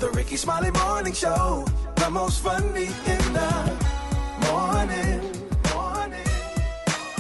The Rickey Smiley Morning Show, the most funny in the morning.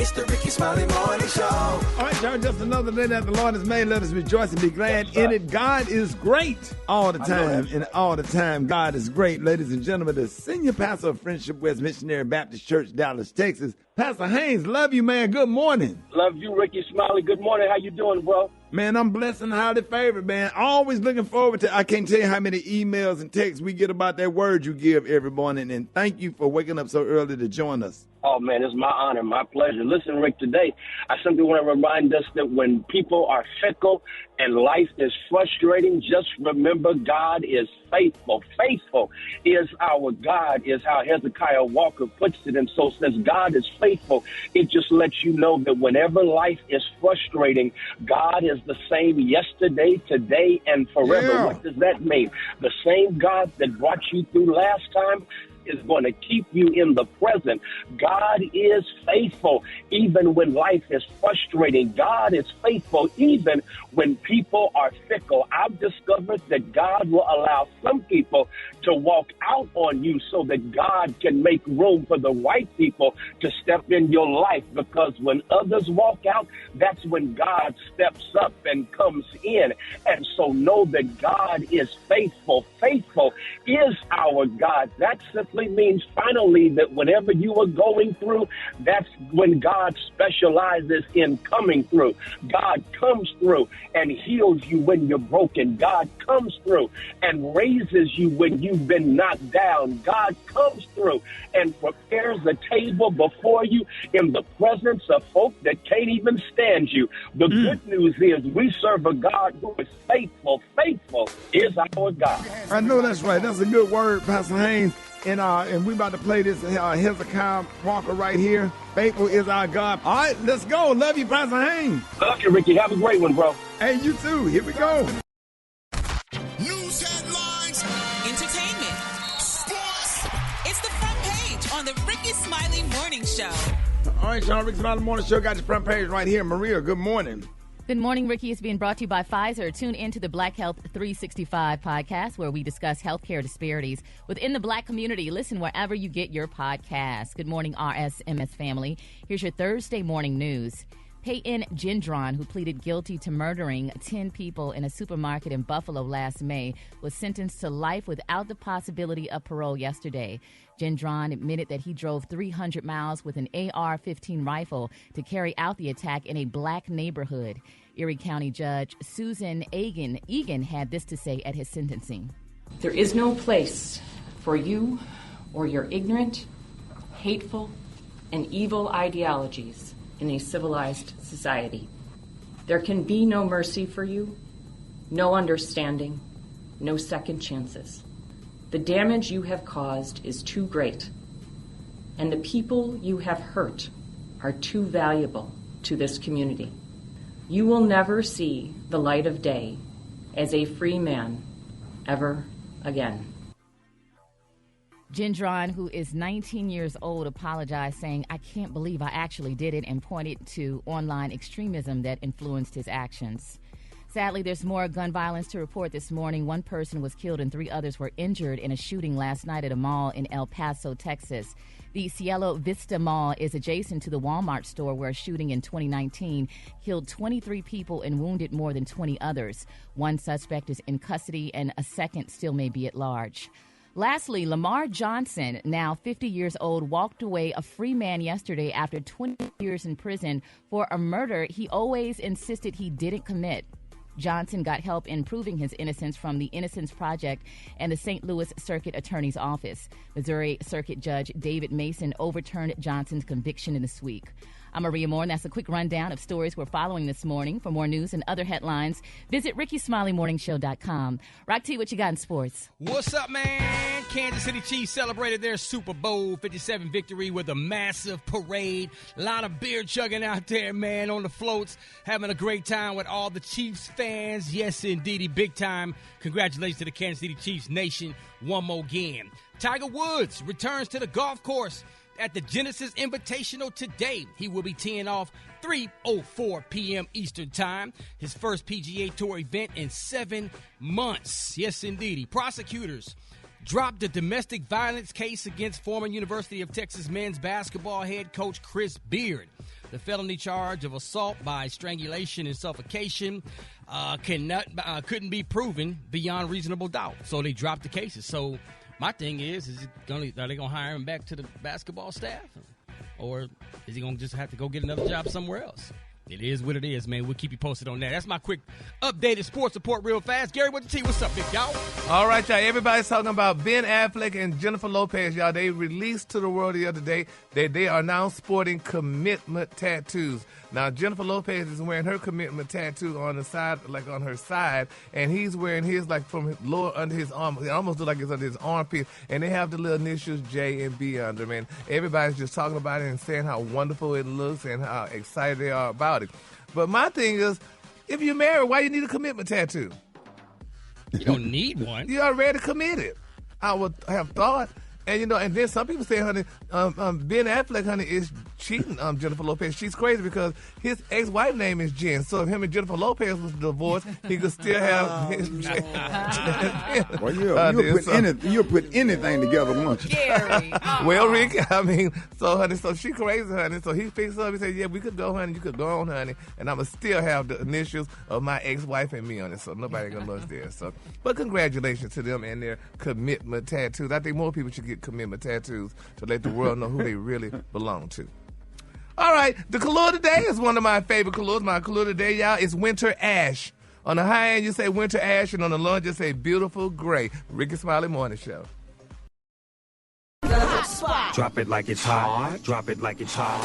It's the Rickey Smiley Morning Show. All right, y'all, just another day that the Lord has made. Let us rejoice and be glad in it. God is great all the time, and all the time God is great. Ladies and gentlemen, the senior pastor of Friendship West Missionary Baptist Church, Dallas, Texas, Pastor Haynes. Love you, man. Good morning. Love you, Rickey Smiley. Good morning. How you doing, bro? Man, I'm blessed and highly favored, man. Always looking forward to, I can't tell you how many emails and texts we get about that word you give every morning. And thank you for waking up so early to join us. Oh, man, it's my honor, my pleasure. Listen, Rick, today I simply want to remind us that when people are fickle and life is frustrating, just remember God is faithful. Faithful is our God, is how Hezekiah Walker puts it. And so since God is faithful, it just lets you know that whenever life is frustrating, God is the same yesterday, today, and forever. Yeah. What does that mean? The same God that brought you through last time is going to keep you in the present. God is faithful even when life is frustrating. God is faithful even when people are fickle. I've discovered that God will allow some people to walk out on you so that God can make room for the right people to step in your life, because when others walk out, that's when God steps up and comes in. And so know that God is faithful. Faithful is our God. That simply means finally that whenever you are going through, that's when God specializes in coming through. God comes through and heals you when you're broken. God comes through and raises you when you've been knocked down. God comes through and prepares a table before you in the presence of folk that can't even stand you. The good news is we serve a God who is faithful. Faithful is our God. I know that's right. That's a good word, Pastor Haynes. And we about to play this Hezekiah Walker right here. Faithful is our God. All right, let's go. Love you, Pastor Haynes. Love you, Ricky. Have a great one, bro. Hey, you too. Here we go. News headlines, Entertainment. sports. It's the front page on the Rickey Smiley Morning Show. All right, y'all. Rickey Smiley Morning Show got your front page right here. Maria, good morning. Good morning, Ricky. Is being brought to you by Pfizer. Tune into the Black Health 365 podcast, where we discuss healthcare disparities within the Black community. Listen wherever you get your podcasts. Good morning, RSMS family. Here's your Thursday morning news. Peyton Gendron, who pleaded guilty to murdering 10 people in a supermarket in Buffalo last May, was sentenced to life without the possibility of parole yesterday. Gendron admitted that he drove 300 miles with an AR-15 rifle to carry out the attack in a Black neighborhood. Erie County Judge Susan Egan had this to say at his sentencing. There is no place for you or your ignorant, hateful, and evil ideologies in a civilized society. There can be no mercy for you, no understanding, no second chances. The damage you have caused is too great, and the people you have hurt are too valuable to this community. You will never see the light of day as a free man ever again. Gendron, who is 19 years old, apologized, saying, "I can't believe I actually did it," and pointed to online extremism that influenced his actions. Sadly, there's more gun violence to report this morning. One person was killed and 3 others were injured in a shooting last night at a mall in El Paso, Texas. The Cielo Vista Mall is adjacent to the Walmart store where a shooting in 2019 killed 23 people and wounded more than 20 others. One suspect is in custody and a second still may be at large. Lastly, Lamar Johnson, now 50 years old, walked away a free man yesterday after 20 years in prison for a murder he always insisted he didn't commit. Johnson got help in proving his innocence from the Innocence Project and the St. Louis Circuit Attorney's Office. Missouri Circuit Judge David Mason overturned Johnson's conviction this week. I'm Maria Moore, and that's a quick rundown of stories we're following this morning. For more news and other headlines, visit RickeySmileyMorningShow.com. Rock T, what you got in sports? What's up, man? Kansas City Chiefs celebrated their Super Bowl 57 victory with a massive parade. A lot of beer chugging out there, man, on the floats, having a great time with all the Chiefs fans. Yes, indeedy, big time. Congratulations to the Kansas City Chiefs Nation one more again. Tiger Woods returns to the golf course at the Genesis Invitational today. He will be teeing off 3:04 p.m. Eastern Time, his first PGA Tour event in 7 months. Yes, indeedy. Prosecutors dropped a domestic violence case against former University of Texas men's basketball head coach Chris Beard. The felony charge of assault by strangulation and suffocation couldn't be proven beyond reasonable doubt. So they dropped the cases. So my thing is are they going to hire him back to the basketball staff? Or is he going to just have to go get another job somewhere else? It is what it is, man. We'll keep you posted on that. That's my quick updated sports report real fast. Gary, what's the T? What's up, big y'all? All right, y'all. Everybody's talking about Ben Affleck and Jennifer Lopez, y'all. They released to the world the other day that they are now sporting commitment tattoos. Now, Jennifer Lopez is wearing her commitment tattoo on the side, like on her side, and he's wearing his like from his lower under his arm. It almost looks like it's under his armpit, and they have the little initials J and B under them. And everybody's just talking about it and saying how wonderful it looks and how excited they are about it. But my thing is, if you're married, why you need a commitment tattoo? You don't need one. You're already committed, I would have thought. And, and then some people say, honey, Ben Affleck, honey, is cheating Jennifer Lopez. She's crazy because his ex-wife name is Jen. So if him and Jennifer Lopez was divorced, he could still have his Jen. Well, you'll put anything together, won't you? Gary. Well, Rick, honey, so she crazy, honey. So he fixed up. He said, yeah, we could go, honey. You could go on, honey. And I'm going to still have the initials of my ex-wife and me on it. So nobody going to lose there. So, but congratulations to them and their commitment tattoos. I think more people should get commitment tattoos to let the world know who they really belong to. All right, the color today is one of my favorite colors. My color today, y'all, is winter ash. On the high end, you say winter ash, and on the low end, you say beautiful gray. Rickey Smiley Morning Show. Hot spot. Drop it like it's hot. Drop it like it's hot.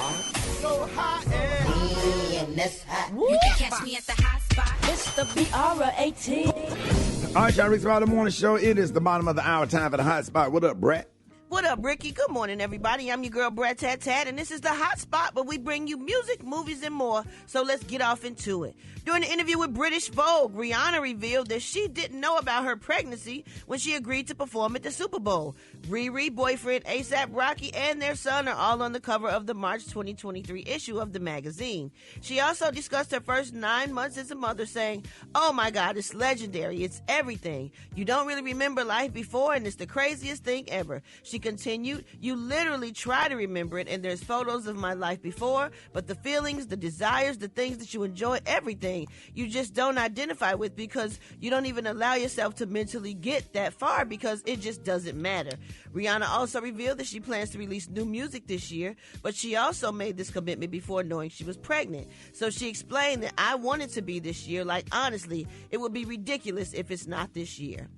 So hot and You can catch me at the hot spot. It's the BR18. All right, y'all, Rickey Smiley Morning Show. It is the bottom of the hour, time for the hot spot. What up, Brett? What up, Ricky? Good morning, everybody. I'm your girl, Brad Tat Tat, and this is the Hot Spot, where we bring you music, movies, and more. So let's get off into it. During an interview with British Vogue, Rihanna revealed that she didn't know about her pregnancy when she agreed to perform at the Super Bowl. Riri, boyfriend A$AP Rocky, and their son are all on the cover of the March 2023 issue of the magazine. She also discussed her first 9 months as a mother, saying, "Oh my God, it's legendary. It's everything. You don't really remember life before, and it's the craziest thing ever." She continued, "You literally try to remember it, and there's photos of my life before, but the feelings, the desires, the things that you enjoy, everything, you just don't identify with because you don't even allow yourself to mentally get that far because it just doesn't matter." Rihanna also revealed that she plans to release new music this year, but she also made this commitment before knowing she was pregnant. So she explained that, "I want it to be this year. Like, honestly, it would be ridiculous if it's not this year."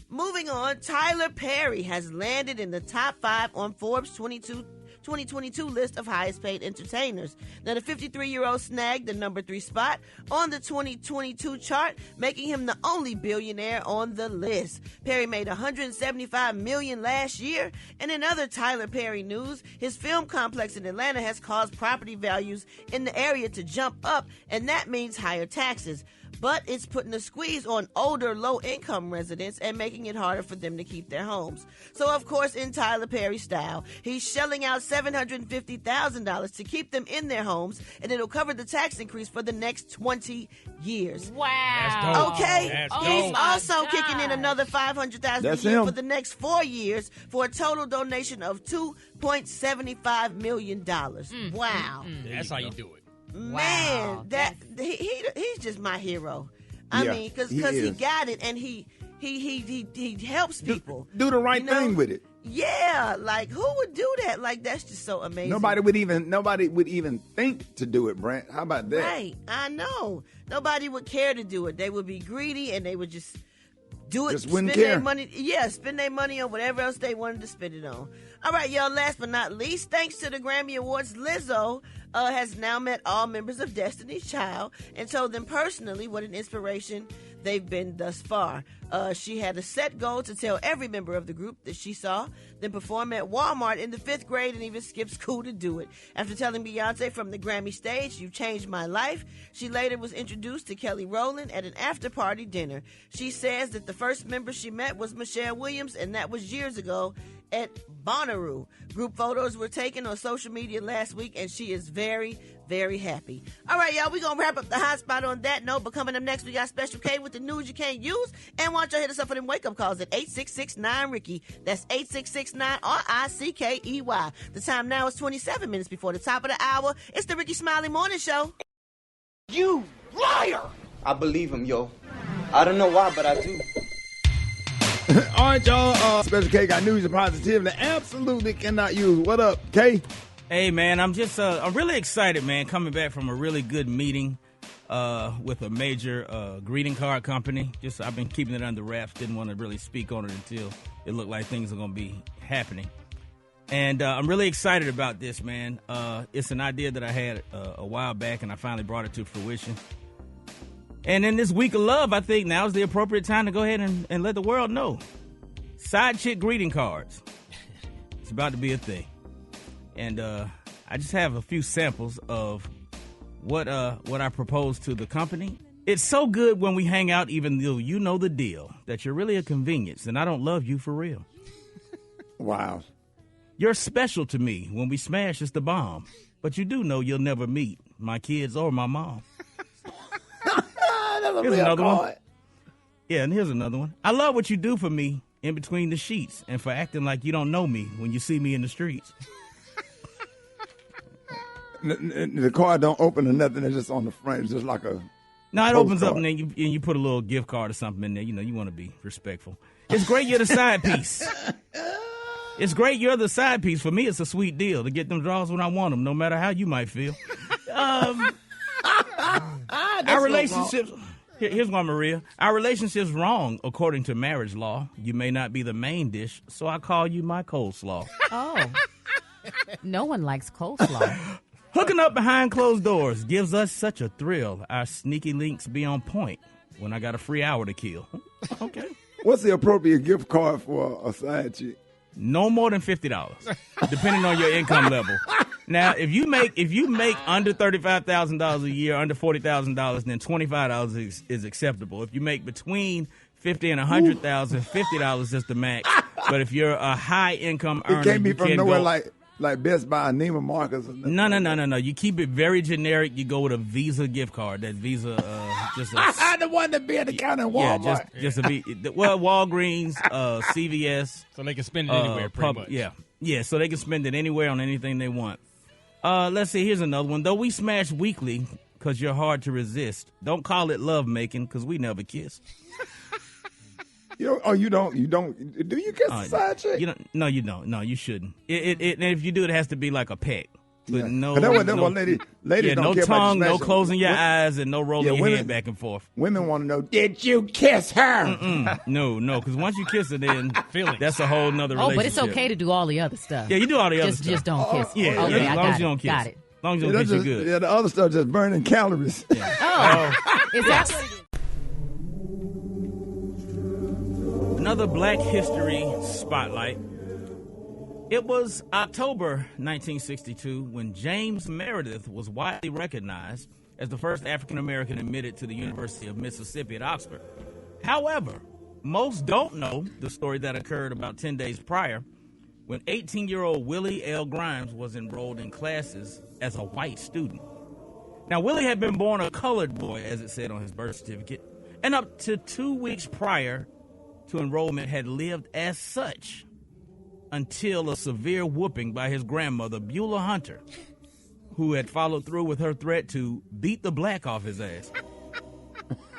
Moving on, Tyler Perry has landed in the top 5 on Forbes 2022 list of highest paid entertainers. Now, the 53-year-old snagged the number 3 spot on the 2022 chart, making him the only billionaire on the list. Perry made $175 million last year. And in other Tyler Perry news, his film complex in Atlanta has caused property values in the area to jump up, and that means higher taxes. But it's putting a squeeze on older, low-income residents and making it harder for them to keep their homes. So, of course, in Tyler Perry style, he's shelling out $750,000 to keep them in their homes, and it'll cover the tax increase for the next 20 years. Wow. That's dope. Okay. That's He's dope. also kicking in another $500,000 a That's year him. for the next 4 years for a total donation of $2.75 million. Wow. That's how you do it. Man, he's just my hero. I mean, because he got it and he helps people. Do the right thing with it. Yeah, like who would do that? Like that's just so amazing. Nobody would even think to do it, Brent. How about that? Right, I know. Nobody would care to do it. They would be greedy and they would just do it. Just wouldn't spend care. Their money. Yeah, spend their money on whatever else they wanted to spend it on. All right, y'all. Last but not least, thanks to the Grammy Awards, Lizzo has now met all members of Destiny's Child and told them personally what an inspiration they've been thus far. She had a set goal to tell every member of the group that she saw them perform at Walmart in the 5th grade and even skip school to do it. After telling Beyonce from the Grammy stage, "You changed my life," she later was introduced to Kelly Rowland at an after-party dinner. She says that the first member she met was Michelle Williams, and that was years ago, at Bonnaroo. Group photos were taken on social media last week, and she is very, very happy. All right, y'all, we're going to wrap up the hot spot on that note, but coming up next, we got Special K with the news you can't use, and why don't y'all hit us up for them wake-up calls at 866-9-RICKY. That's 866-9-RICKEY. The time now is 27 minutes before the top of the hour. It's the Rickey Smiley Morning Show. You liar! I believe him, yo. I don't know why, but I do. All right, y'all. Special K got news and positivity absolutely cannot use. What up, K? Hey, man, I'm really excited, man, coming back from a really good meeting with a major greeting card company. I've been keeping it under wraps. Didn't want to really speak on it until it looked like things are going to be happening. And I'm really excited about this, man. It's an idea that I had a while back, and I finally brought it to fruition. And in this week of love, I think now is the appropriate time to go ahead and let the world know. Side chick greeting cards. It's about to be a thing. And I just have a few samples of what I proposed to the company. It's so good when we hang out, even though you know the deal, that you're really a convenience, and I don't love you for real. Wow. You're special to me. When we smash, it's the bomb. But you do know you'll never meet my kids or my mom. Here's another one. Yeah, and here's another one. I love what you do for me in between the sheets and for acting like you don't know me when you see me in the streets. The card don't open or nothing. It's just on the front. It's just like a... No, it opens up and then you put a little gift card or something in there. You know, you want to be respectful. It's great you're the side piece. It's great you're the side piece. For me, it's a sweet deal to get them draws when I want them, no matter how you might feel. Our relationships... Here's one, Maria. Our relationship's wrong, according to marriage law. You may not be the main dish, so I call you my coleslaw. Oh. No one likes coleslaw. Hooking up behind closed doors gives us such a thrill. Our sneaky links be on point when I got a free hour to kill. Okay. What's the appropriate gift card for a side chick? No more than $50, depending on your income level. Now, if you make under $35,000 a year, under $40,000, then $25 is acceptable. If you make between $50,000 and $100,000, $50 is the max. But if you're a high income earner, it can't be from nowhere like Best Buy, Neiman Marcus. No. You keep it very generic. You go with a Visa gift card. That Visa, just the one that be at the counter in Walmart. Yeah, just Walgreens, CVS. So they can spend it anywhere, pretty much. Yeah, so they can spend it anywhere on anything they want. Let's see, here's another one. Though we smash weekly because you're hard to resist, don't call it love making because we never kiss. You don't. Do you kiss a side chick? No, you don't. No, you shouldn't. And if you do, it has to be like a peck. But no, ladies don't no care tongue, about no closing your eyes, and no rolling your head back and forth. Women want to know, did you kiss her? No, because once you kiss her, then that's a whole nother relationship. Oh, but it's okay to do all the other stuff. Yeah, you do all the other stuff. Just don't kiss. Yeah, okay, as long as you don't kiss. Got it. As long as you don't kiss, you're good. Yeah, the other stuff just burning calories. Yeah. Is that what it is? Another Black History Spotlight. It was October 1962 when James Meredith was widely recognized as the first African-American admitted to the University of Mississippi at Oxford. However, most don't know the story that occurred about 10 days prior when 18-year-old Willie L. Grimes was enrolled in classes as a white student. Now, Willie had been born a colored boy, as it said on his birth certificate, and up to 2 weeks prior to enrollment had lived as such until a severe whooping by his grandmother, Beulah Hunter, who had followed through with her threat to beat the black off his ass.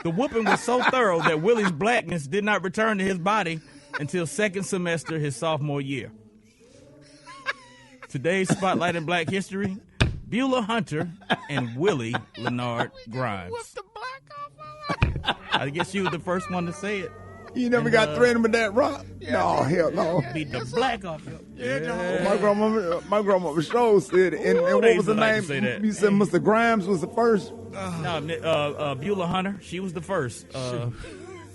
The whooping was so thorough that Willie's blackness did not return to his body until second semester his sophomore year. Today's Spotlight in Black History, Beulah Hunter and Willie Leonard Grimes. Whoop the black off. I guess you were the first one to say it. You never got threatened with that rock? Yeah, no, hell no. Beat the black off you. Yeah. My grandmother Stroh said, and what was the name? You said Mr. Grimes was the first? No, Beulah Hunter, she was the first.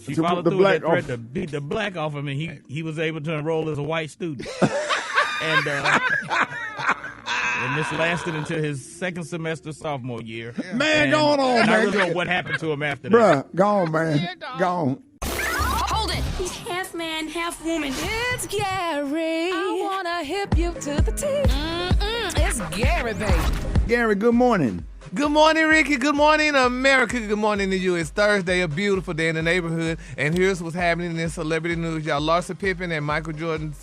She to followed the through black with that threat to beat the black off him, and he was able to enroll as a white student. And this lasted until his second semester sophomore year. Man, going on, and man. I really know what happened to him after that. Bruh, gone, man. Gone. Hold it. He's half man, man, half woman. It's Gary. I wanna hip you to the teeth. It's Gary, baby. Gary, good morning. Good morning, Ricky. Good morning, America. Good morning to you. It's Thursday, a beautiful day in the neighborhood. And here's what's happening in celebrity news. Y'all, Larsa Pippen and Michael Jordan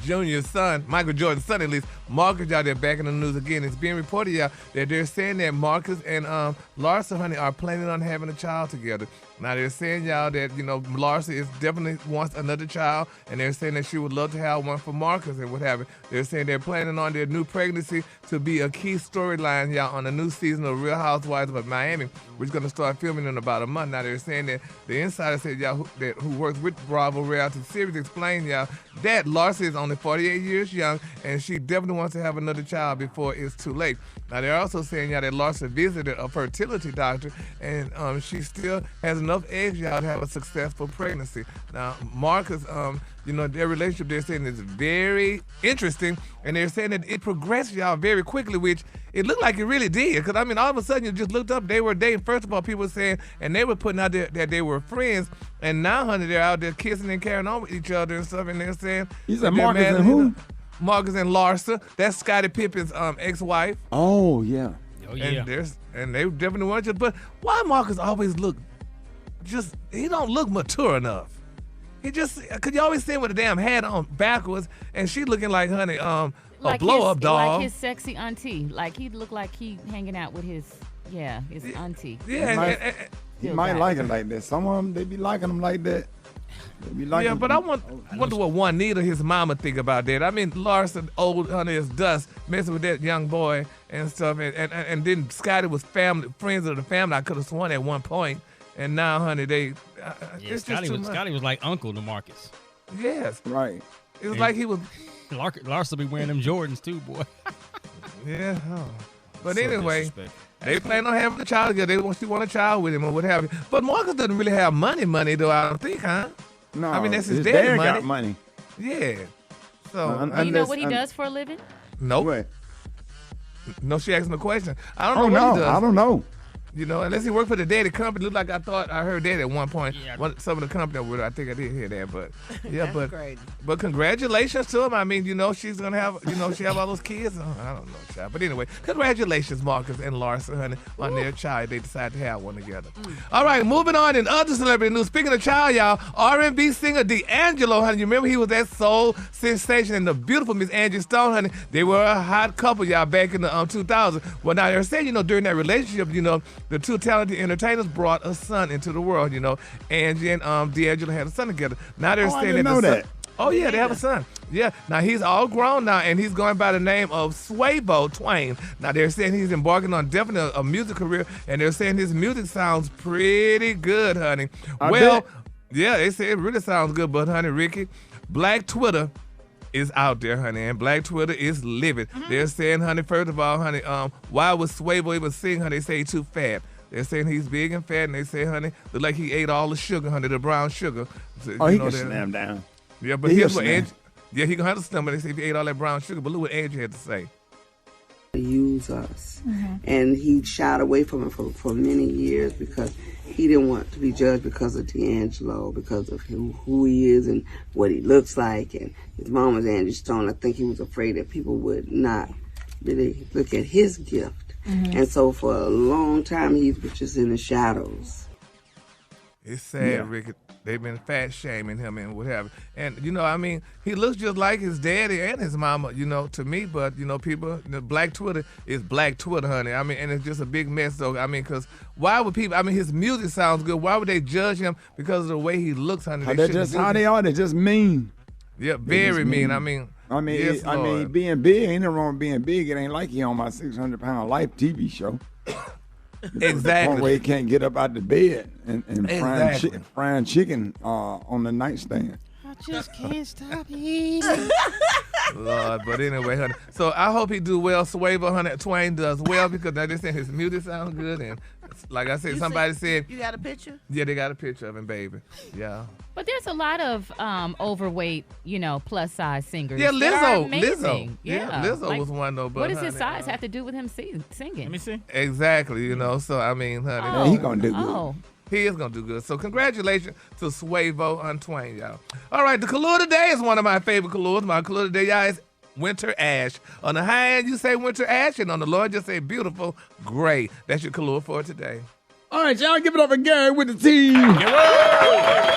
Jr.'s son, Michael Jordan's son at least, Marcus, y'all, they're back in the news again. It's being reported, y'all, that they're saying that Marcus and Larsa, honey, are planning on having a child together. Now, they're saying, y'all, that, you know, Larsa is definitely wants another child, and they're saying that she would love to have one for Marcus and what have you. They're saying they're planning on their new pregnancy to be a key storyline, y'all, on the new season of Real Housewives of Miami, which is going to start filming in about a month. Now, they're saying that the insider said, y'all, who works with Bravo reality series, explained, y'all, that Larsa is only 48 years young, and she definitely wants to have another child before it's too late. Now, they're also saying, y'all, that Larsa visited a fertility doctor, and she still has enough eggs, y'all, to have a successful pregnancy. Now, Marcus, you know, their relationship, they're saying, is very interesting, and they're saying that it progressed, y'all, very quickly, which it looked like it really did. Because, I mean, all of a sudden, you just looked up, they were dating. First of all, people were saying, and they were putting out there that they were friends, and now, honey, they're out there kissing and carrying on with each other and stuff, and they're saying... You said Marcus and who? Marcus and Larsa. That's Scottie Pippen's ex-wife. Oh, yeah. Oh, yeah. And they definitely want you. But why Marcus always look he don't look mature enough. He just, cause you always see him with a damn hat on backwards, and she looking like, honey, a blow-up dog. Like his sexy auntie. Like he look like he hanging out with his auntie. Yeah, he might like it like that. Some of them, they be liking them like that. Yeah, but I wonder what Juanita, his mama, think about that. I mean, Larsa, old honey as dust, messing with that young boy and stuff, and then Scotty was friends of the family. I could have sworn at one point, and now, honey, it's just too much. Scotty was like uncle to Marcus. Yes, right. It was like he was. Larsa be wearing them Jordans too, boy. Yeah, but anyway. They plan on having a child together. She want a child with him or what have you. But Marcus doesn't really have money though, I don't think, huh? No. I mean, that's his dad money. got money. Yeah. So you know what he does for a living? Nope. What? No, she asked him a question. I don't know what he does. I don't know. You know, unless he worked for the daddy company. Looked like I heard that at one point. Yeah. Some of the company with her, I think I did hear that. But yeah, Crazy. but congratulations to him. I mean, you know, she's gonna have, you know, she have all those kids. I don't know, child. But anyway, congratulations, Marcus and Larsa, honey, on their child. They decided to have one together. All right, moving on in other celebrity news. Speaking of child, y'all, R&B singer D'Angelo, honey, you remember he was that soul sensation and the beautiful Miss Angie Stone, honey. They were a hot couple, y'all, back in the 2000s. Well, now they're saying, you know, during that relationship, you know, the two talented entertainers brought a son into the world, you know. Angie and D'Angelo had a son together. Now they're saying that. Oh, yeah, they have a son. Yeah. Now, he's all grown now, and he's going by the name of Swavo Twain. Now, they're saying he's embarking on definitely a music career, and they're saying his music sounds pretty good, honey. Yeah, they say it really sounds good, but, honey, Ricky, Black Twitter is out there, honey, and Black Twitter is livid. They're saying, honey, first of all, honey, why was Swavo even sing, honey? They say he's too fat. They're saying he's big and fat, and they say, honey, look like he ate all the sugar, honey, the brown sugar. So, he can slam down. Yeah, but here's what Angie, he gonna have to slam, but they say if he ate all that brown sugar. But look what Angie had to say. Use us. And he shied away from it for many years because he didn't want to be judged because of D'Angelo, because of who he is and what he looks like. And his mom was Angie Stone. I think he was afraid that people would not really look at his gift. And so for a long time, he was just in the shadows. It's sad, Ricky. They've been fat shaming him and what have you. And, you know, I mean, he looks just like his daddy and his mama, you know, to me. But, you know, people, Black Twitter is Black Twitter, honey. I mean, and it's just a big mess. So, I mean, because why would people, I mean, his music sounds good. Why would they judge him because of the way he looks, honey? They're just how they are. They're just mean. Yeah, very mean. I mean, being big, ain't nothing wrong with being big. It ain't like he on my 600-pound life TV show. Exactly. One way he can't get up out the bed and frying chicken on the nightstand. I just can't stop eating. Lord, but anyway, honey. So I hope he do well. Swavo, honey, Twain does well because they saying his music sounds good, and like I said, somebody said you got a picture. Yeah, they got a picture of him, baby. Yeah. But there's a lot of overweight, you know, plus size singers. Yeah, Lizzo. Yeah, Lizzo was one though. But what does his size have to do with him singing? Let me see. Exactly, you know. So I mean, honey, he gonna do good. He is going to do good. So congratulations to Suevo Untwain, y'all. All right, the color today is one of my favorite colors. My color today, y'all, is winter ash. On the high end, you say winter ash, and on the low end, just say beautiful gray. That's your color for today. All right, y'all, give it up for Gary with the team. Yeah.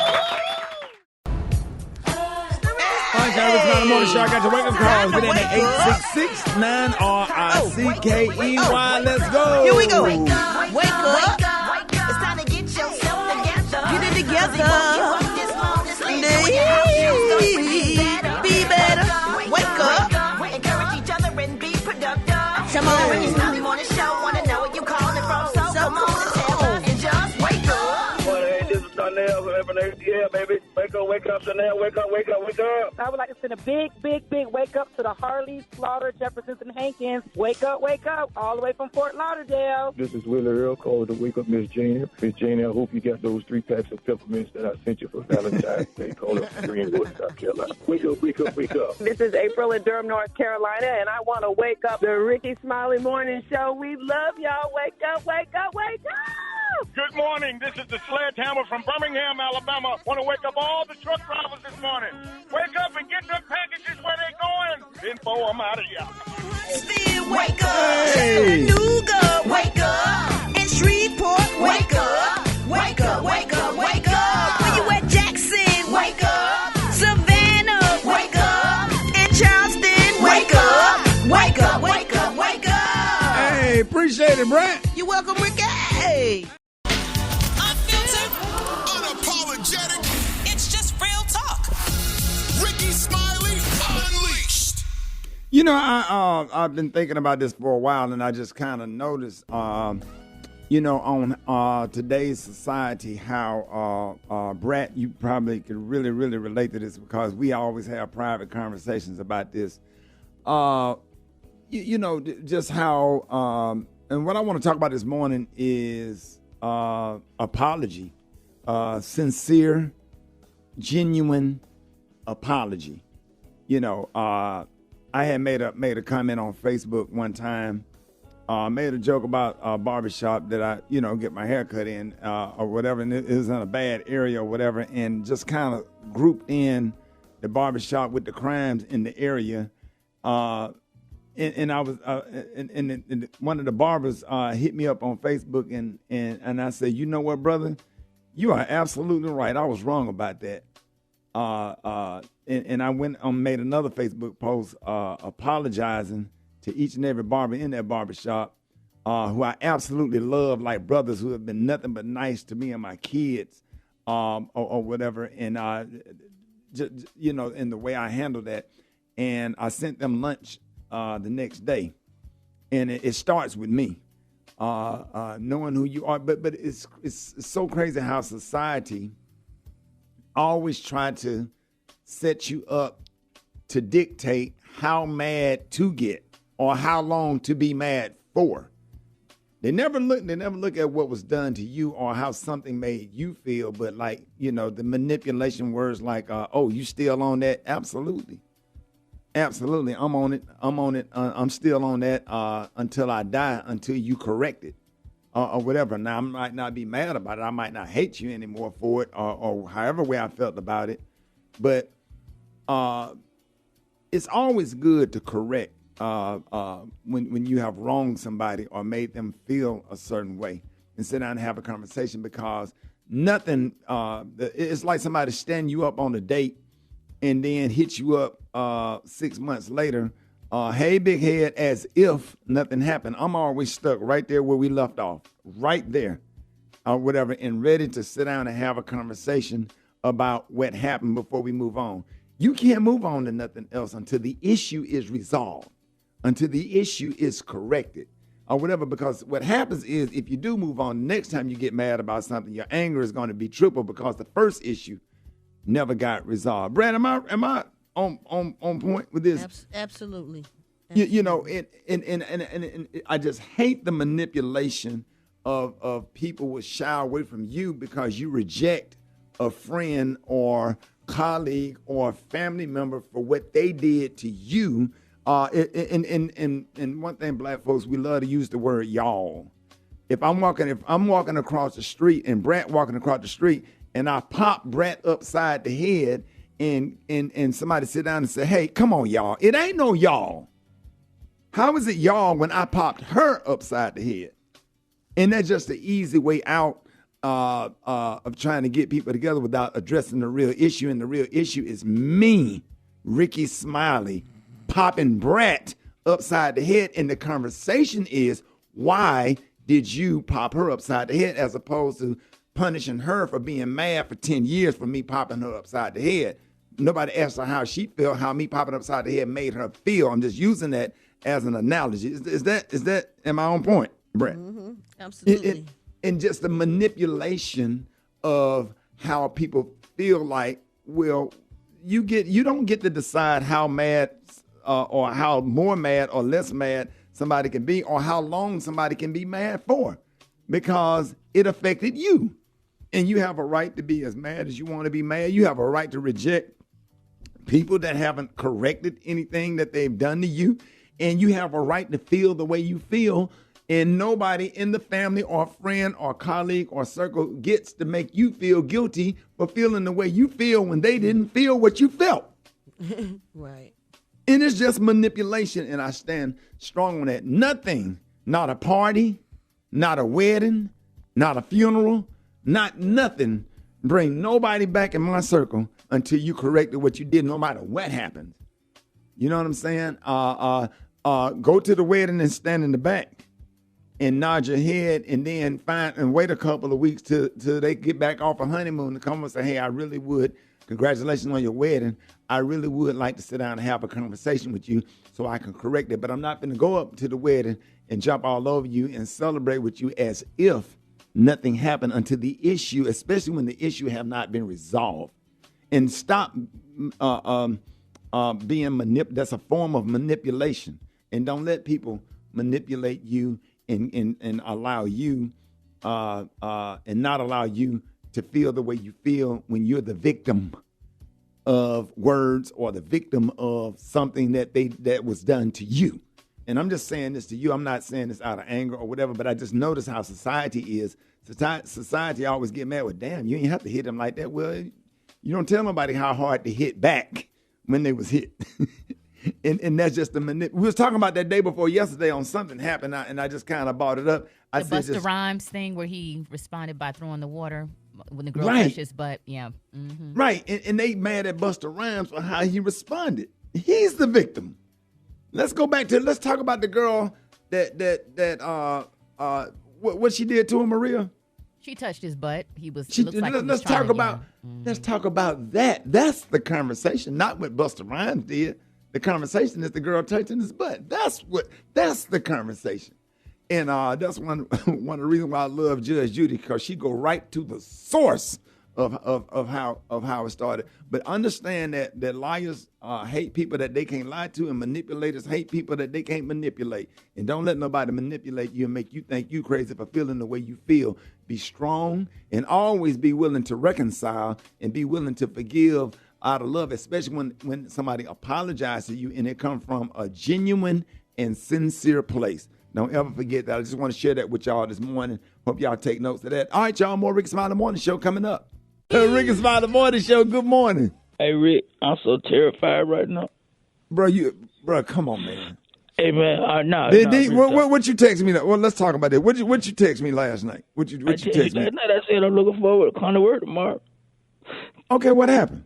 All right, y'all, it's Smiley Morning Show. I got your wake-up calls. Get in at 866-9-RICKEY. Let's go. Here we go. Wake up. It's time to get yourself together. Get it together. Be better. Wake up. Encourage each other and be productive. Come on. Rickey Smiley Morning Show. Want to know where you calling from. So come on and tell us and just wake up. Well, hey, this is Donnell. Yeah, baby. Wake up, Chanel. Wake up. I would like to send a big wake up to the Harleys, Slaughter, Jeffersons, and Hankins. Wake up, all the way from Fort Lauderdale. This is Willie Earl calling to wake up Miss Janie. Miss Janie, I hope you got those 3 packs of peppermints that I sent you for Valentine's Day. Call up from Greenwood, South Carolina. Wake up. This is April in Durham, North Carolina, and I want to wake up the Rickey Smiley Morning Show. We love y'all. Wake up. Good morning. This is the Sledgehammer from Birmingham, Alabama. Want to wake up all the truck drivers this morning. Wake up and get them packages where they going. Info, I'm out of here. Still wake up. Hey. Chattanooga, wake up. In Shreveport, wake up. Wake up. Where you at, Jackson? Wake up. Savannah, wake up. In Charleston, wake up. Wake up. Hey, appreciate it, Brent. You're welcome, Ricky. Unfiltered, unapologetic. It's just real talk. Rickey Smiley Unleashed. You know, I've been thinking about this for a while, and I just kind of noticed, on today's society, how, Brat, you probably could really, really relate to this because we always have private conversations about this. Just how, and what I want to talk about this morning is apology, sincere, genuine apology. I had made a comment on Facebook one time, made a joke about a barbershop that I, get my hair cut in or whatever, and it was in a bad area or whatever, and just kind of grouped in the barbershop with the crimes in the area. And I was, and one of the barbers hit me up on Facebook, and I said, you know what, brother? You are absolutely right. I was wrong about that. And I went and made another Facebook post apologizing to each and every barber in that barbershop who I absolutely love, like brothers who have been nothing but nice to me and my kids or whatever. And, in the way I handled that. And I sent them lunch the next day. And it starts with me, knowing who you are. But it's so crazy how society always try to set you up to dictate how mad to get or how long to be mad for. They never look at what was done to you or how something made you feel, but the manipulation words like, oh, you still on that? Absolutely. I'm on it. I'm still on that until I die, until you correct it or whatever. Now, I might not be mad about it. I might not hate you anymore for it or however way I felt about it. But it's always good to correct when you have wronged somebody or made them feel a certain way and sit down and have a conversation, because nothing, it's like somebody standing you up on a date and then hit you up 6 months later, hey, big head, as if nothing happened. I'm always stuck right there where we left off, right there, or whatever, and ready to sit down and have a conversation about what happened before we move on. You can't move on to nothing else until the issue is resolved, until the issue is corrected, or whatever, because what happens is if you do move on, next time you get mad about something, your anger is going to be triple because the first issue never got resolved. Brad, am I on point with this? Absolutely. And I just hate the manipulation of people will shy away from you because you reject a friend or colleague or family member for what they did to you. And one thing, black folks, we love to use the word y'all. If I'm walking across the street and Brett walking across the street and I pop Brett upside the head and somebody sit down and say, hey, come on, y'all. It ain't no y'all. How is it y'all when I popped her upside the head? And that's just the easy way out of trying to get people together without addressing the real issue. And the real issue is me, Rickey Smiley, popping Brett upside the head. And the conversation is, why did you pop her upside the head, as opposed to punishing her for being mad for 10 years for me popping her upside the head? Nobody asked her how she felt, how me popping upside the head made her feel. I'm just using that as an analogy. Is that am I on point, Brett? Mm-hmm. Absolutely. And just the manipulation of how people feel like, well, you don't get to decide how mad or how more mad or less mad somebody can be, or how long somebody can be mad for, because it affected you. And you have a right to be as mad as you want to be mad. You have a right to reject people that haven't corrected anything that they've done to you. And you have a right to feel the way you feel. And nobody in the family or friend or colleague or circle gets to make you feel guilty for feeling the way you feel when they didn't feel what you felt. Right. And it's just manipulation, and I stand strong on that. Nothing, not a party, not a wedding, not a funeral, not nothing, bring nobody back in my circle until you corrected what you did, no matter what happens. You know what I'm saying? Go to the wedding and stand in the back and nod your head, and then wait a couple of weeks till they get back off a honeymoon and come and say, hey, I really would. Congratulations on your wedding. I really would like to sit down and have a conversation with you so I can correct it. But I'm not going to go up to the wedding and jump all over you and celebrate with you as if nothing happened until the issue, especially when the issue have not been resolved. And stop being manipulated. That's a form of manipulation. And don't let people manipulate you and allow you and not allow you to feel the way you feel when you're the victim of words or the victim of something that was done to you. And I'm just saying this to you. I'm not saying this out of anger or whatever, but I just notice how society is. Society always get mad with, damn, you ain't have to hit them like that. Well, you don't tell nobody how hard to hit back when they was hit. and that's just the we was talking about that day before yesterday on something happened, and I just kind of brought it up. The Busta Rhymes thing where he responded by throwing the water when the girl touched his butt. Yeah. Mm-hmm. Right. And they mad at Busta Rhymes for how he responded. He's the victim. Let's talk about the girl what she did to him, Maria. She touched his butt. Let's talk about that. That's the conversation, not what Busta Rhymes did. The conversation is the girl touching his butt. That's the conversation. And that's one of the reasons why I love Judge Judy, because she go right to the source of how it started. But understand that liars hate people that they can't lie to, and manipulators hate people that they can't manipulate. And don't let nobody manipulate you and make you think you crazy for feeling the way you feel. Be strong and always be willing to reconcile and be willing to forgive out of love, especially when somebody apologizes to you and it comes from a genuine and sincere place. Don't ever forget that. I just want to share that with y'all this morning. Hope y'all take notes of that. All right, y'all, more Rickey Smiley Morning Show coming up. Rickey Smiley Morning Show, good morning. Hey, Rick, I'm so terrified right now. Bro, come on, man. Hey, man, what you text me? Well, let's talk about that. What you text me last night? What you text me? Last night I said I'm looking forward to Connie Word tomorrow. Okay, what happened?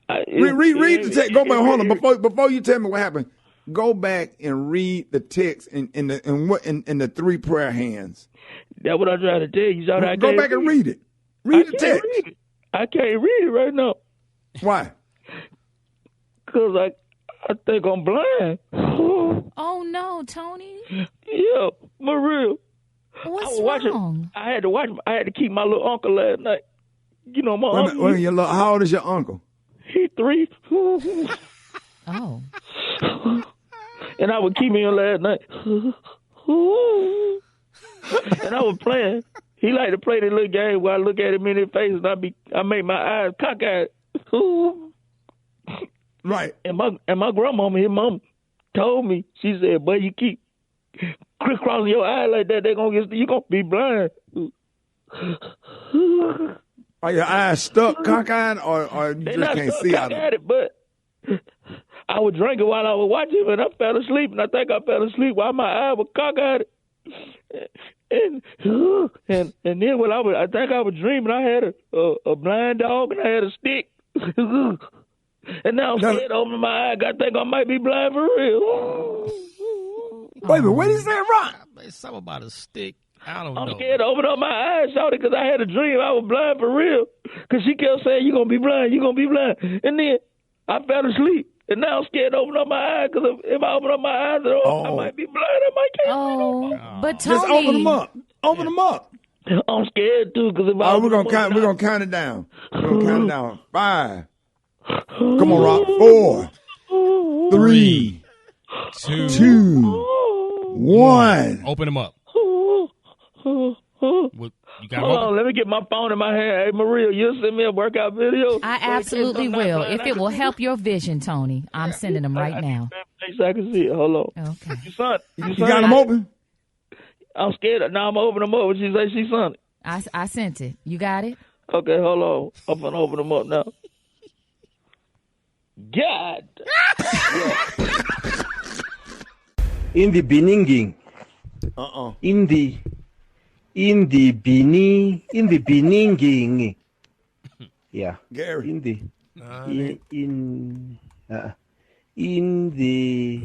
Read the text. Go back. Hold on. Before you tell me what happened, go back and read the text in the three prayer hands. That's what I'm trying to tell you. Go back and read it. Read the text. I can't read it right now. Why? Because I think I'm blind. Oh no, Tony. Yeah, Maria. What's wrong? I had to watch. I had to keep my little uncle last night. You know my uncle. How old is your uncle? He 3. Oh. And I would keep him last night. And I was playing. He liked to play the little game where I look at him in his face and I make my eyes cockeyed. Right. And my grandmama, his mom, told me, she said, "But you keep crisscrossing your eye like that, you gonna be blind. Are your eyes stuck, cockeyed, or you just can't see out of it? But I was drinking while I was watching, and I fell asleep, and I think I fell asleep while my eye was cockeyed. And then when I think I was dreaming, I had a blind dog and I had a stick. And now I'm scared to open my eye. I think I might be blind for real. Wait a minute, what did he say, Rock? It's something about a stick. I don't know. I'm scared to open up my eyes, shawty, because I had a dream I was blind for real. Because she kept saying, "You're going to be blind, you're going to be blind." And then I fell asleep. And now I'm scared to open up my eyes because if I open up my eyes, I might be blind. I might can't. But Tony, just open them up. Open them up. I'm scared too because if we're gonna count it down. We're gonna count it down. 5. Come on, Rock. 4, 3, 2, 1. Open them up. You got Hold on, let me get my phone in my hand. Hey, Maria, you'll send me a workout video? I absolutely will. If it will help your vision, Tony, I'm sending them right now. So I can see it. Hold on. Okay. You got them open? I'm scared. Now I'm going to open them up. She say she sent it. I sent it. You got it? Okay, hold on. I'm going to open them up now. God. In the beginning. In the beginning. Yeah. Gary. In the beginning. Yeah. In the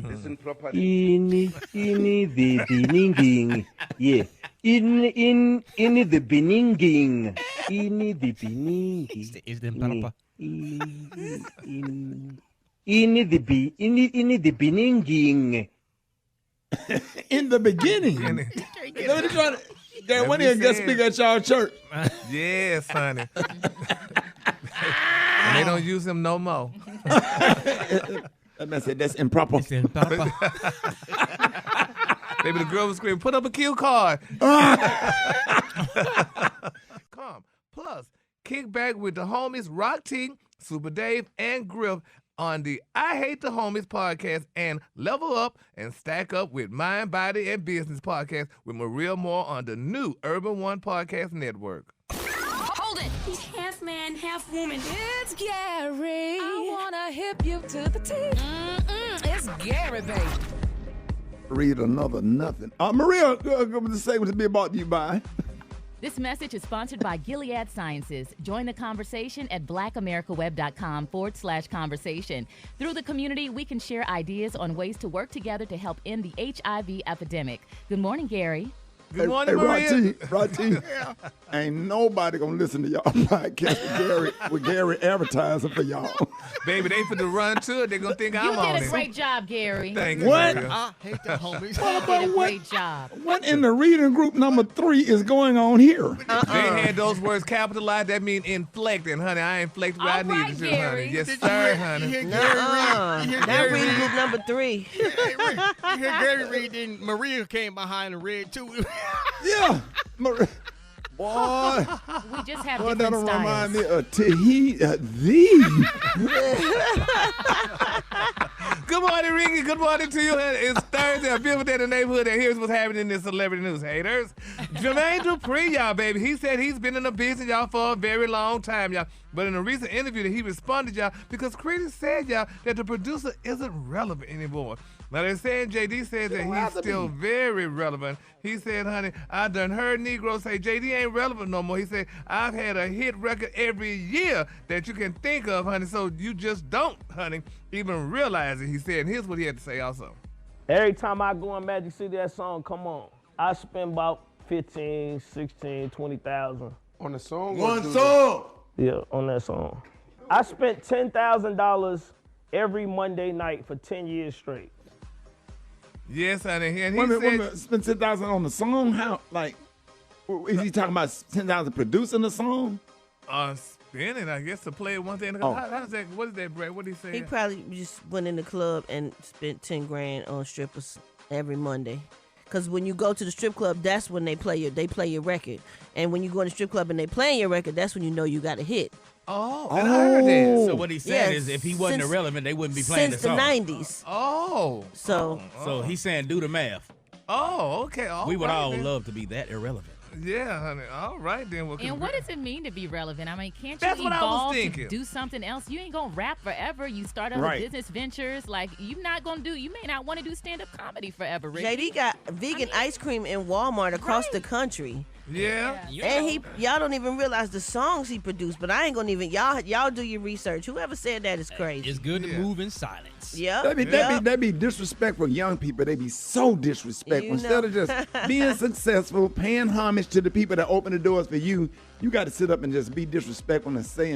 beginning. In the beginning. Is the papa? In the beginning. In the beginning. Gary, when you guest speaker at y'all church? Yes, honey. And they don't use him no more. That man said that's improper. It's improper. Maybe the girl was screaming, "Put up a cue card." Come. Plus, kick back with the homies Rock T, Super Dave, and Griff on the I Hate the Homies podcast, and level up and stack up with Mind, Body, and Business podcast with Maria Moore on the new Urban One Podcast Network. Hold it! He's half man, half woman. It's Gary. I wanna hip you to the teeth. It's Gary, baby. Read another nothing. Maria, the segment to be brought to you by. This message is sponsored by Gilead Sciences. Join the conversation at blackamericaweb.com/conversation. Through the community, we can share ideas on ways to work together to help end the HIV epidemic. Good morning, Gary. Good morning, Maria. Rod T. Ain't nobody gonna listen to y'all podcast with Gary advertising for y'all. Baby, they finna run to it. They gonna think I'm on it. You did a great job, Gary. Thank you. What? I hate the homies. You did a great job. What in the reading group number 3 is going on here? They had those words capitalized. That mean inflecting, honey. I inflected where I needed to, honey. Yes, sir, honey. That reading group number 3. You hear Gary read, then Maria came behind and read too. Yeah. Boy. We just have Boy, different that'll styles. remind me of thee. Good morning, Ricky. Good morning to you. It's Thursday, a beautiful day in the neighborhood, and here's what's happening in this celebrity news, haters. Jermaine Dupri, y'all, baby. He said he's been in the business, y'all, for a very long time, y'all. But in a recent interview that he responded, y'all, because critics said, y'all, that the producer isn't relevant anymore. Now, they're saying JD says that he's still very relevant. He said, honey, I done heard Negroes say JD ain't relevant no more. He said, I've had a hit record every year that you can think of, honey, so you just don't, honey, even realize it, he said. And here's what he had to say also. Every time I go in Magic City, that song come on. I spend about 15, 16, 20,000. On the song? One song? Yeah, on that song. I spent $10,000 every Monday night for 10 years straight. Yes, honey. And he Wait a said, minute. Spend 10,000 on the song? How? Like, is he talking about 10,000 producing the song? Spinning, I guess, to play it one thing. Oh. How's that? What is that, Brad? What did he say? He probably just went in the club and spent 10 grand on strippers every Monday. Because when you go to the strip club, that's when they play your record. And when you go in the strip club and they playing your record, that's when you know you got a hit. Oh, and I heard that. So what he said is if he wasn't irrelevant, they wouldn't be playing the song. song. Since the 90s. Oh. So he's saying do the math. Oh, okay. We would all then. love to be that irrelevant. Yeah, honey. All right, then. Well, and what does it mean to be relevant? I mean, can't That's you what I was evolve thinking. to do something else? You ain't going to rap forever. You start other Right. business ventures. Like, you may not want to do stand-up comedy forever, Rick. JD got vegan ice cream in Walmart across the country. Yeah. And y'all don't even realize the songs he produced, but I ain't gonna even, y'all do your research. Whoever said that is crazy. It's good to move in silence. Yeah. They be disrespectful young people. They be so disrespectful. You Instead know. of just being successful, paying homage to the people that open the doors for you, you got to sit up and just be disrespectful and say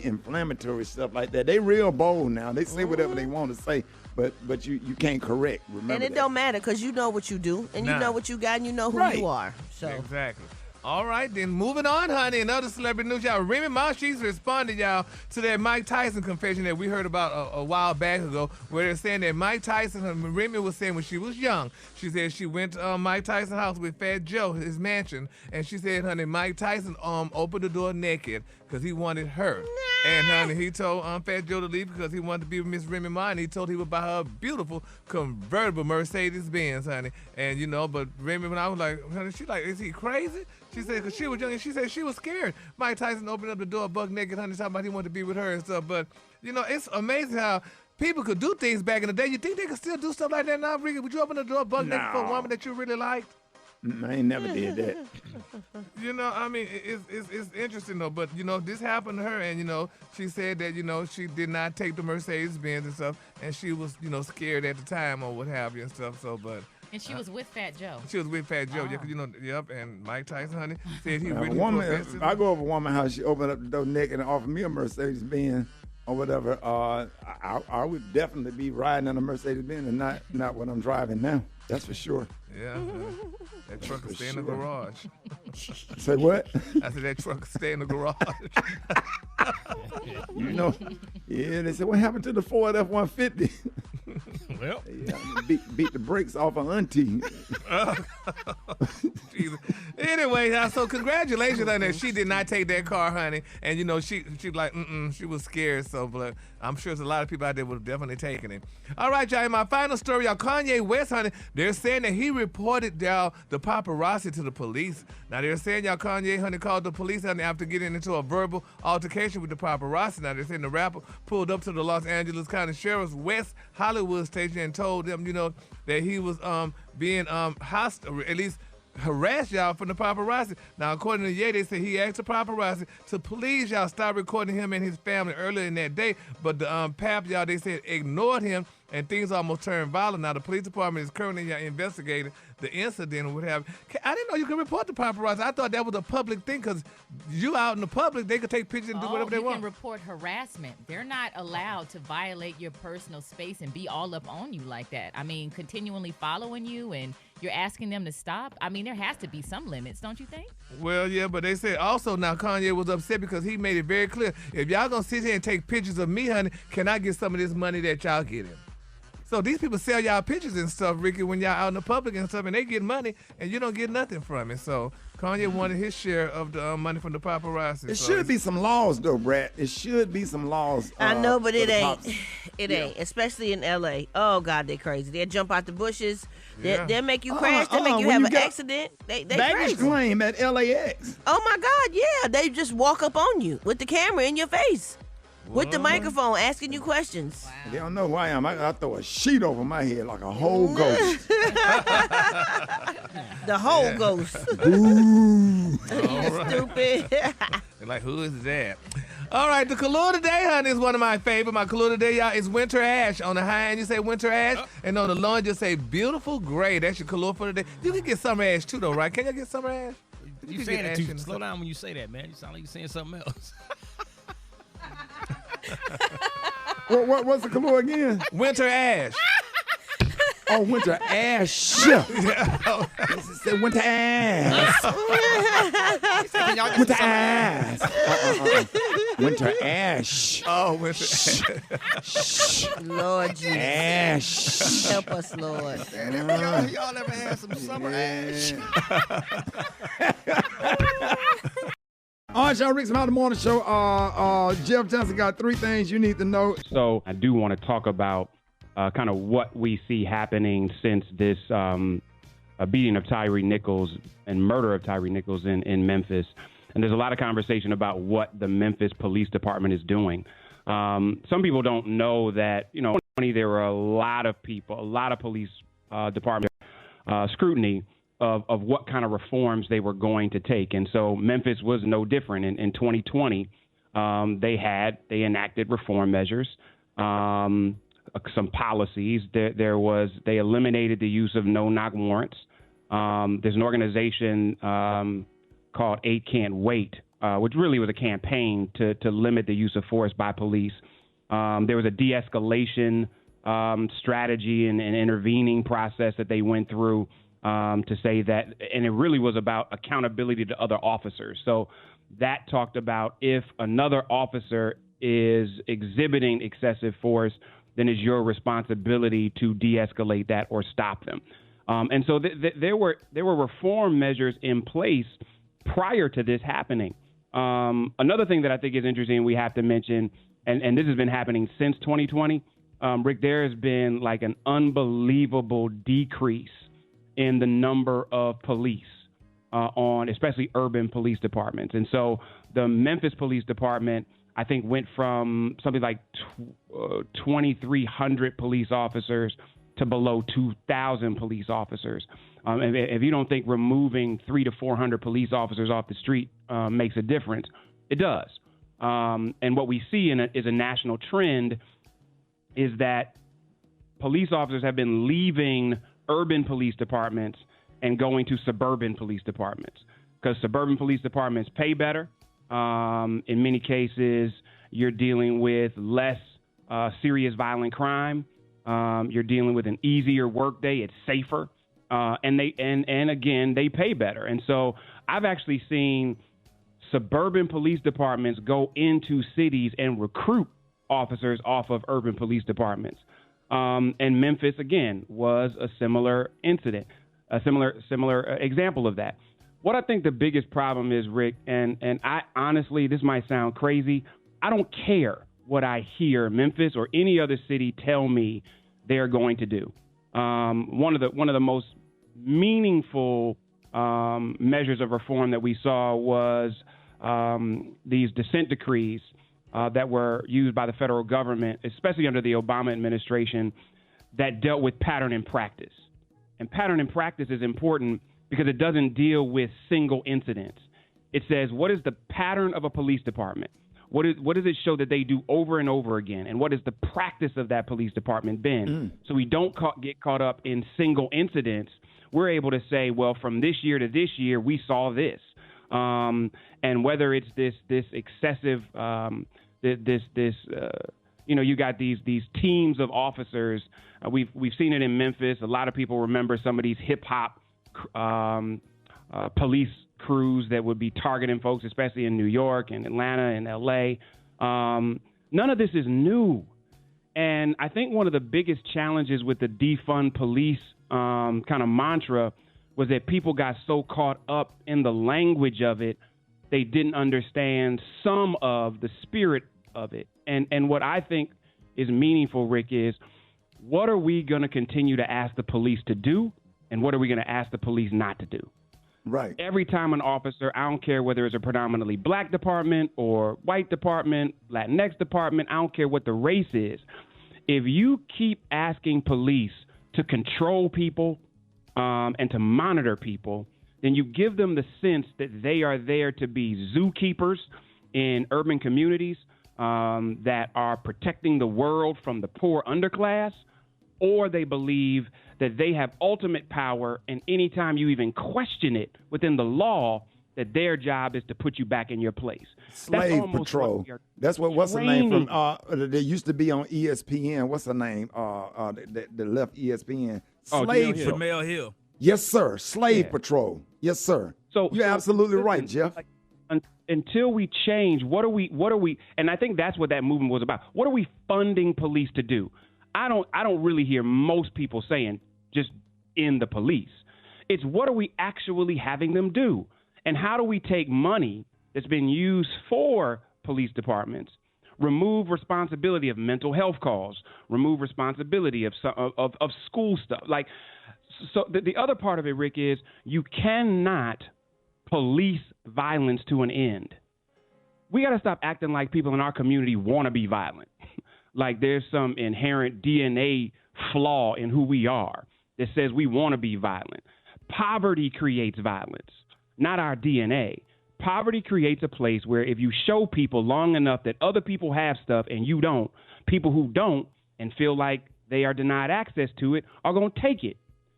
inflammatory stuff like that. They real bold now. They say whatever they want to say, but you can't correct. Remember And it that. don't matter because you know what you do, and you Nah. know what you got, and you know who Right. you are. So Exactly. All right, then moving on, honey. Another celebrity news, y'all. Remy Ma, she's responded, y'all, to that Mike Tyson confession that we heard about a while back ago, where they're saying that Mike Tyson, Remy was saying when she was young, she said she went to Mike Tyson's house with Fat Joe, his mansion, and she said, honey, Mike Tyson opened the door naked because he wanted her. And, honey, he told Fat Joe to leave because he wanted to be with Miss Remy Ma, and he told he would buy her a beautiful convertible Mercedes-Benz, honey. And, you know, but Remy, when I was like, honey, she like, is he crazy? She said, because she was young, and she said she was scared. Mike Tyson opened up the door buck naked, honey, talking about he wanted to be with her and stuff. But, you know, it's amazing how people could do things back in the day. You think they could still do stuff like that now, Ricky? Would you open the door buck naked for a woman that you really liked? I ain't never did that. You know, I mean, it's interesting, though. But, you know, this happened to her, and, you know, she said that, you know, she did not take the Mercedes-Benz and stuff, and she was, you know, scared at the time or what have you and stuff. So, but... And she was with Fat Joe. She was with Fat Joe, yeah, 'cause, you know, yep, and Mike Tyson, honey, said he Now, really if I go over a woman's house, she opened up the door naked and offered me a Mercedes-Benz or whatever, I would definitely be riding in a Mercedes-Benz and not what I'm driving now. That's for sure. Yeah, that truck will stay in the garage. Say what? I said that truck will stay in the garage. You know, yeah, they said, what happened to the Ford F-150? Well, yeah, beat the brakes off of auntie. Jesus. Anyway, so congratulations on that. She did not take that car, honey. And, you know, she like, she was scared. So, but I'm sure there's a lot of people out there would have definitely taken it. All right, y'all, in my final story, y'all, Kanye West, honey, they're saying that he reported, y'all, the paparazzi to the police. Now, they're saying, y'all, Kanye, honey, called the police, honey, after getting into a verbal altercation with the paparazzi. Now, they're saying the rapper pulled up to the Los Angeles County Sheriff's West Hollywood station and told them, you know, that he was being hostile, at least harassed y'all from the paparazzi. Now, according to Ye, they said he asked the paparazzi to please y'all stop recording him and his family earlier in that day, but the pap, y'all, they said ignored him, and things almost turned violent. Now, the police department is currently investigating the incident or what have you. I didn't know you could report the paparazzi. I thought that was a public thing because you out in the public, they could take pictures and do whatever they want. You can report harassment. They're not allowed to violate your personal space and be all up on you like that. I mean, continually following you and you're asking them to stop. I mean, there has to be some limits, don't you think? Well, yeah, but they said also now Kanye was upset because he made it very clear, if y'all gonna sit here and take pictures of me, honey, can I get some of this money that y'all getting? So these people sell y'all pictures and stuff, Ricky, when y'all out in the public and stuff, and they get money, and you don't get nothing from it. So Kanye wanted his share of the money from the paparazzi. It should be some laws, though, Brad. It should be some laws. I know, but it ain't. Pops. It ain't, especially in L.A. Oh, God, they crazy. They'll jump out the bushes. They'll make you crash. They'll make you have an accident. They baggage crazy. claim at LAX. Oh, my God, yeah. They just walk up on you with the camera in your face. With the microphone, asking you questions. Wow. They don't know who I am. I throw a sheet over my head like a whole ghost. The whole ghost. Ooh. Stupid. They're like, who is that? All right, the color today, honey, is one of my favorite. My color today, y'all, is winter ash. On the high end, you say winter ash, and on the low end, you say beautiful gray. That's your color for today. You can get summer ash, too, though, right? Can you get summer ash? You saying it too. Slow down when you say that, man. You sound like you're saying something else. What's the color again? Winter ash. Oh, winter ash. Yeah. Say winter ash. Winter ash. Winter ash. Oh, winter ash. Lord Jesus. Ash. Help us, Lord. Y'all ever had some summer ash? All right, y'all, Rickey Smiley Morning Show. Jeff Johnson got 3 things you need to know. So I do want to talk about kind of what we see happening since this beating of Tyree Nichols and murder of Tyree Nichols in Memphis. And there's a lot of conversation about what the Memphis Police Department is doing. Some people don't know that, there were a lot of people, a lot of police department scrutiny of what kind of reforms they were going to take. And so Memphis was no different. In 2020, they enacted reform measures, some policies. They eliminated the use of no-knock warrants. There's an organization called 8 Can't Wait, which really was a campaign to limit the use of force by police. There was a de-escalation strategy and intervening process that they went through to say that, and it really was about accountability to other officers. So that talked about if another officer is exhibiting excessive force, then it's your responsibility to de-escalate that or stop them. And so there were reform measures in place prior to this happening. Another thing that I think is interesting we have to mention, and this has been happening since 2020, Rick, there has been like an unbelievable decrease in the number of police on especially urban police departments. And so the Memphis Police Department, I think, went from something like 2,300 police officers to below 2,000 police officers. If you don't think removing 300 to 400 police officers off the street makes a difference, it does. And what we see is a national trend is that police officers have been leaving urban police departments and going to suburban police departments because suburban police departments pay better. In many cases, you're dealing with less serious violent crime. You're dealing with an easier workday. It's safer. And again, they pay better. And so I've actually seen suburban police departments go into cities and recruit officers off of urban police departments. And Memphis, again, was a similar incident, a similar example of that. What I think the biggest problem is, Rick, and I honestly, this might sound crazy, I don't care what I hear Memphis or any other city tell me they're going to do. One of the most meaningful measures of reform that we saw was these dissent decrees that were used by the federal government, especially under the Obama administration, that dealt with pattern and practice. And pattern and practice is important because it doesn't deal with single incidents. It says, what is the pattern of a police department? What does it show that they do over and over again? And what has the practice of that police department been? So we don't get caught up in single incidents. We're able to say, well, from this year to this year, we saw this. And whether it's this excessive, you got these teams of officers. We've seen it in Memphis. A lot of people remember some of these hip hop police crews that would be targeting folks, especially in New York and Atlanta and L.A. None of this is new. And I think one of the biggest challenges with the defund police kind of mantra was that people got so caught up in the language of it, they didn't understand some of the spirit of it. And what I think is meaningful, Rick, is what are we going to continue to ask the police to do, and what are we going to ask the police not to do? Right. Every time an officer, I don't care whether it's a predominantly black department or white department, Latinx department, I don't care what the race is. If you keep asking police to control people and to monitor people, then you give them the sense that they are there to be zookeepers in urban communities that are protecting the world from the poor underclass, or they believe that they have ultimate power, and anytime you even question it within the law, that their job is to put you back in your place. Slave Patrol. That's what's the name from? They used to be on ESPN. What's the name? That left ESPN. Slave Patrol. Jamel Hill. Yes, sir. Slave Patrol. Yes, sir. So you're absolutely right, Jeff. Until we change, what are we? And I think that's what that movement was about. What are we funding police to do? I don't really hear most people saying just in the police. It's what are we actually having them do? And how do we take money that's been used for police departments, remove responsibility of mental health calls, remove responsibility of school stuff, like So the other part of it, Rick, is you cannot police violence to an end. We got to stop acting like people in our community want to be violent. Like there's some inherent DNA flaw in who we are that says we want to be violent. Poverty creates violence, not our DNA. Poverty creates a place where if you show people long enough that other people have stuff and you don't, people who don't and feel like they are denied access to it are going to take it.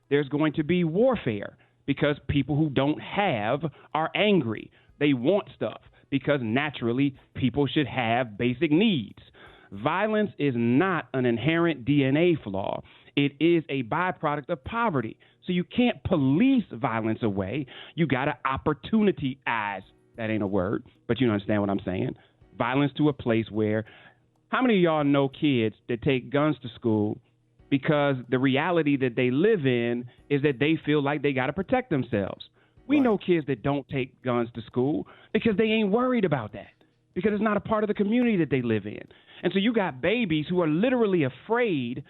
There's going to be warfare because people who don't have are angry. They want stuff because naturally people should have basic needs. Violence is not an inherent DNA flaw. It is a byproduct of poverty. So you can't police violence away. You got to opportunityize. That ain't a word, but you understand what I'm saying. Violence to a place where, how many of y'all know kids that take guns to school because the reality that they live in is that they feel like they got to protect themselves? We know kids that don't take guns to school because they ain't worried about that, because it's not a part of the community that they live in. And so you got babies who are literally afraid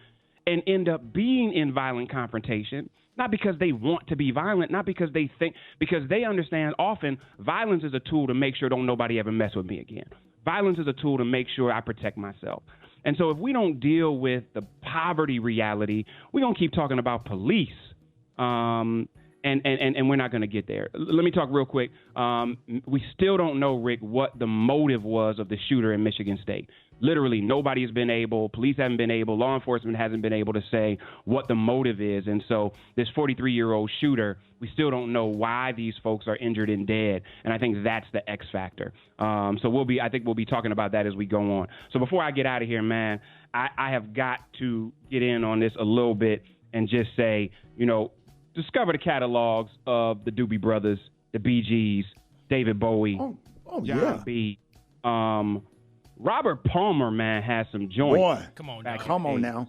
and end up being in violent confrontation, not because they want to be violent, not because they think, because they understand often violence is a tool to make sure don't nobody ever mess with me again. Violence is a tool to make sure I protect myself. And so if we don't deal with the poverty reality, we're going to keep talking about police. And we're not going to get there. Let me talk real quick. We still don't know, Rick, what the motive was of the shooter in Michigan State. Literally, nobody has been able, police haven't been able, law enforcement hasn't been able to say what the motive is. And so this 43-year-old shooter, we still don't know why these folks are injured and dead. And I think that's the X factor. So I think we'll be talking about that as we go on. So before I get out of here, man, I have got to get in on this a little bit and just say, discover the catalogs of the Doobie Brothers, the Bee Gees, David Bowie, John B. Robert Palmer, man, has some joints. Boy, come on now.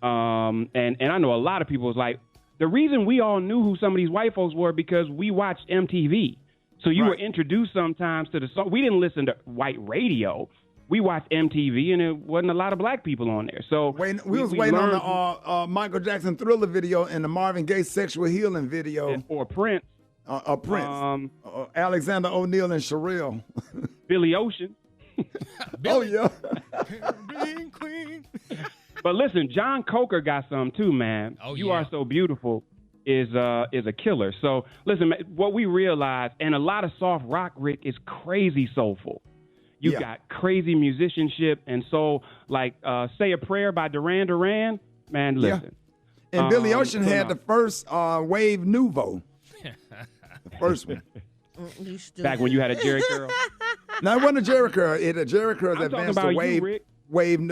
And I know a lot of people was like, the reason we all knew who some of these white folks were because we watched MTV. So you were introduced sometimes to the song. We didn't listen to white radio. We watched MTV, and it wasn't a lot of black people on there. So we was waiting on the Michael Jackson Thriller video and the Marvin Gaye Sexual Healing video. Or Prince. Prince. Alexander O'Neal and Sherelle. Billy Ocean. Oh, yeah. Queen. But listen, John Coker got some too, man. Oh, You Are So Beautiful is a killer. So listen, what we realize, and a lot of soft rock, Rick, is crazy soulful. You got crazy musicianship and soul, like Say a Prayer by Duran Duran. Man, listen. And Billy Ocean had the first wave nouveau. The first one. Back when you had a Jerry curl? No, it wasn't a Jerry curl. A Jerry curl advanced to wave.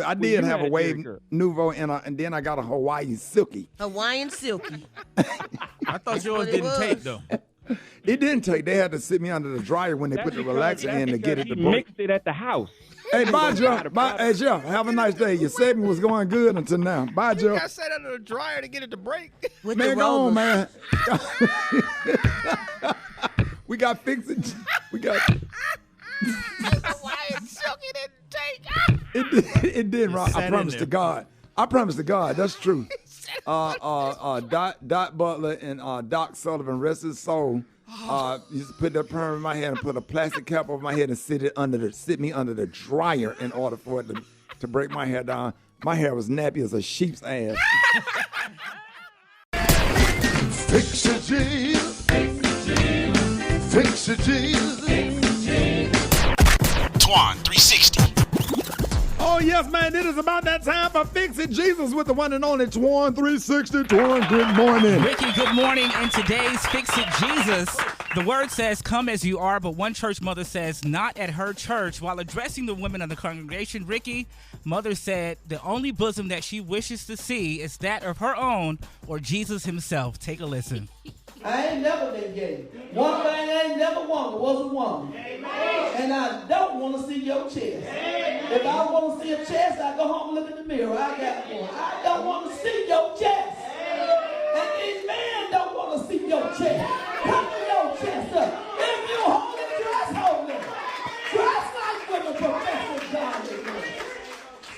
I did have a wave nouveau, and then I got a Hawaiian silky. Hawaiian silky. I thought yours didn't take, though. It didn't take. They had to sit me under the dryer when they put the relaxer in to get it to break. Mixed it at the house. Hey, bye, Joe. Hey, Joe, have a nice day. Your segment was going good until now. Bye, Joe. You got set under the dryer to get it to break. Man, go on, man. We got fixed. We got. Hawaiian silky didn't take. It did, Rob. I promise to God. That's true. Dot Butler and Doc Sullivan, rest his soul, used to put that perm in my head and put a plastic cap over my head and sit me under the dryer in order for it to break my hair down. My hair was nappy as a sheep's ass. Fix it, Jesus. Fix it, Jesus. Twan 360. Oh, yes, man. It is about that time for Fix It Jesus with the one and only Twan 360. Twan, good morning. Ricky, good morning. In today's Fix It Jesus, the word says, come as you are, but one church mother says, not at her church. While addressing the women of the congregation, Ricky, mother said the only bosom that she wishes to see is that of her own or Jesus himself. Take a listen. I ain't never been gay. One thing I ain't never wanted was a woman. Amen. And I don't want to see your chest. Amen. If I want to see a chest, I go home and look in the mirror. I got one. I don't want to see your chest. Amen. And these men don't want to see your chest. Cover your chest up. If you hold it, dress holy. Dress like women professing godliness.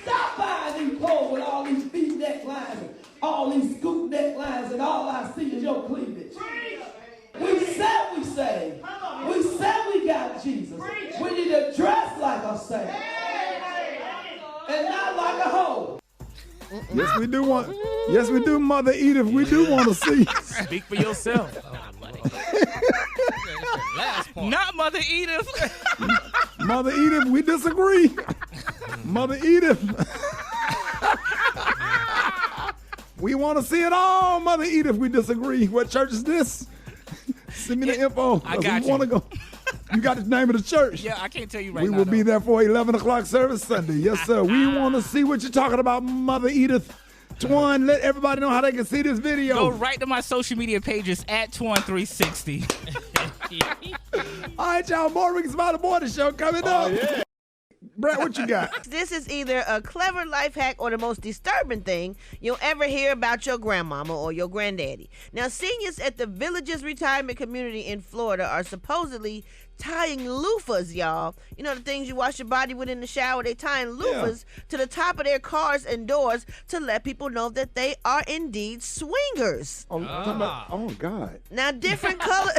Stop buying these clothes with all these V-neck lines. all these scoop necklines, and all I see is your cleavage. We said we saved. We said we got Jesus. We need to dress like a saint and not like a hoe. Yes, we do want. Yes, we do, Mother Edith. We do want to see. Speak for yourself. Not Mother Edith. Mother Edith, we disagree. Mother Edith. We want to see it all, Mother Edith. We disagree. What church is this? Send me the info. I got we want to go. You got the name of the church. Yeah, I can't tell you right we now. We will be there for 11 o'clock service Sunday. Yes, sir. We want to see what you're talking about, Mother Edith. Twan, let everybody know how they can see this video. Go right to my social media pages at Twan360. All right, y'all. More Rickey Smiley Morning Show coming up. Yeah. Brett, what you got? This is either a clever life hack or the most disturbing thing you'll ever hear about your grandmama or your granddaddy. Now, seniors at the Villages Retirement Community in Florida are supposedly tying loofahs, y'all. You know the things you wash your body with in the shower? They tying loofahs to the top of their cars and doors to let people know that they are indeed swingers. Oh God. Now, different color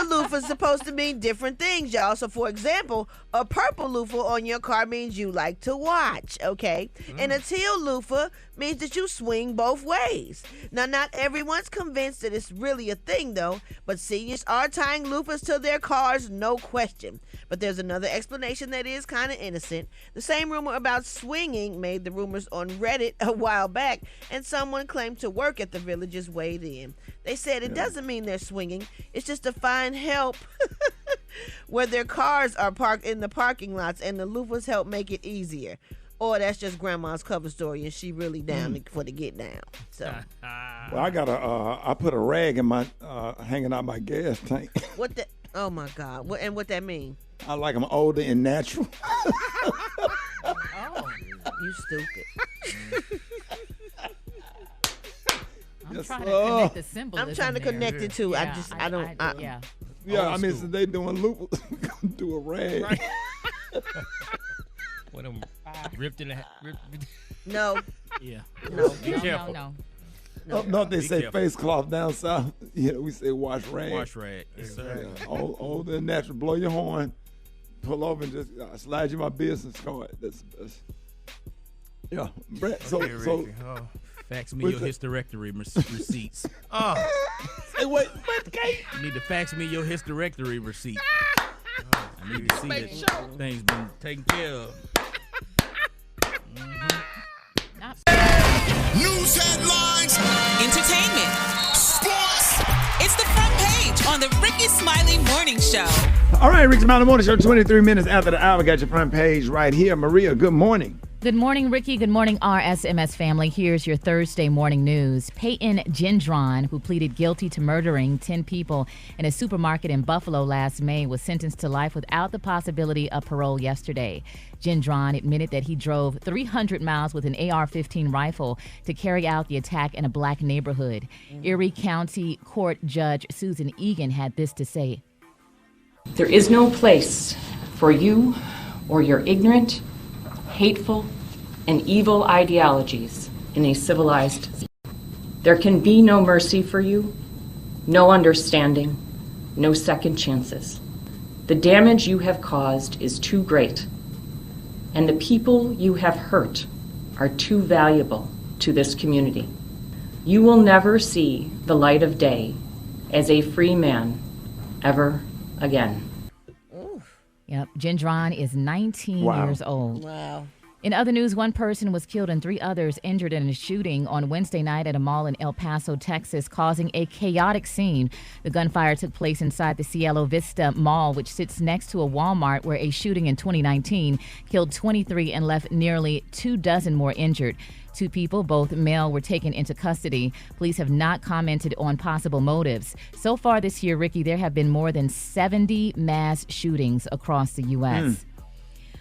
loofahs supposed to mean different things, y'all. So, for example, a purple loofah on your car means you like to watch, okay? And a teal loofah means that you swing both ways. Now, not everyone's convinced that it's really a thing, though, but seniors are tying loofahs to their cars, no question. But there's another explanation that is kind of innocent. The same rumor about swinging made the rumors on Reddit a while back, and someone claimed to work at the Villages weighed in. They said it doesn't mean they're swinging. It's just to find help where their cars are parked in the parking lots, and the loofahs help make it easier. Or that's just grandma's cover story, and she really down for the get down. So, well, I put a rag in my hanging out my gas tank. What the? Oh my God! What that mean? I like them older and natural. Oh, you stupid. I'm trying to connect the symbolism. I'm trying to connect it too. Yeah, I don't. Yeah, I mean, since they doing loop, do a rag. Right. What them ripped in the No. Yeah. No. Be careful. Up north they say careful. face cloth. Down south, we say wash rag. Wash rag. Yes, sir. Yeah, older and natural. Blow your horn, pull over, and just slide you my business card. That's the best. Yeah, Brett. So fax me your hysterectory receipts. Hey, wait, you need to fax me your hysterectory receipt. I need to see that things been taken care of. News headlines, Entertainment. sports. It's the front page on the Rickey Smiley Morning Show. All right, Rickey Smiley Morning Show. 23 minutes after the hour, got your front page right here. Maria, good morning. Good morning, Ricky. Good morning, RSMS family. Here's your Thursday morning news. Peyton Gendron, who pleaded guilty to murdering 10 people in a supermarket in Buffalo last May, was sentenced to life without the possibility of parole yesterday. Gendron admitted that he drove 300 miles with an AR-15 rifle to carry out the attack in a black neighborhood. Erie County Court Judge Susan Egan had this to say. There is no place for you or your ignorant, hateful, and evil ideologies in a civilized. There can be no mercy for you, no understanding, no second chances. The damage you have caused is too great, and the people you have hurt are too valuable to this community. You will never see the light of day as a free man ever again. Yep, Gendron is 19 years old. Wow. In other news, one person was killed and 3 others injured in a shooting on Wednesday night at a mall in El Paso, Texas, causing a chaotic scene. The gunfire took place inside the Cielo Vista Mall, which sits next to a Walmart, where a shooting in 2019 killed 23 and left nearly 24 more injured. 2 people, both male, were taken into custody. Police have not commented on possible motives. So far this year, Ricky, there have been more than 70 mass shootings across the U.S.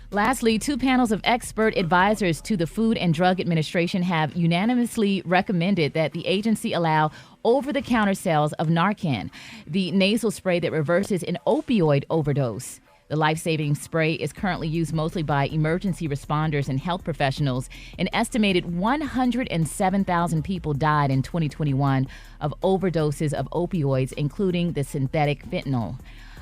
Lastly, 2 panels of expert advisors to the Food and Drug Administration have unanimously recommended that the agency allow over-the-counter sales of Narcan, the nasal spray that reverses an opioid overdose. The life-saving spray is currently used mostly by emergency responders and health professionals. An estimated 107,000 people died in 2021 of overdoses of opioids, including the synthetic fentanyl.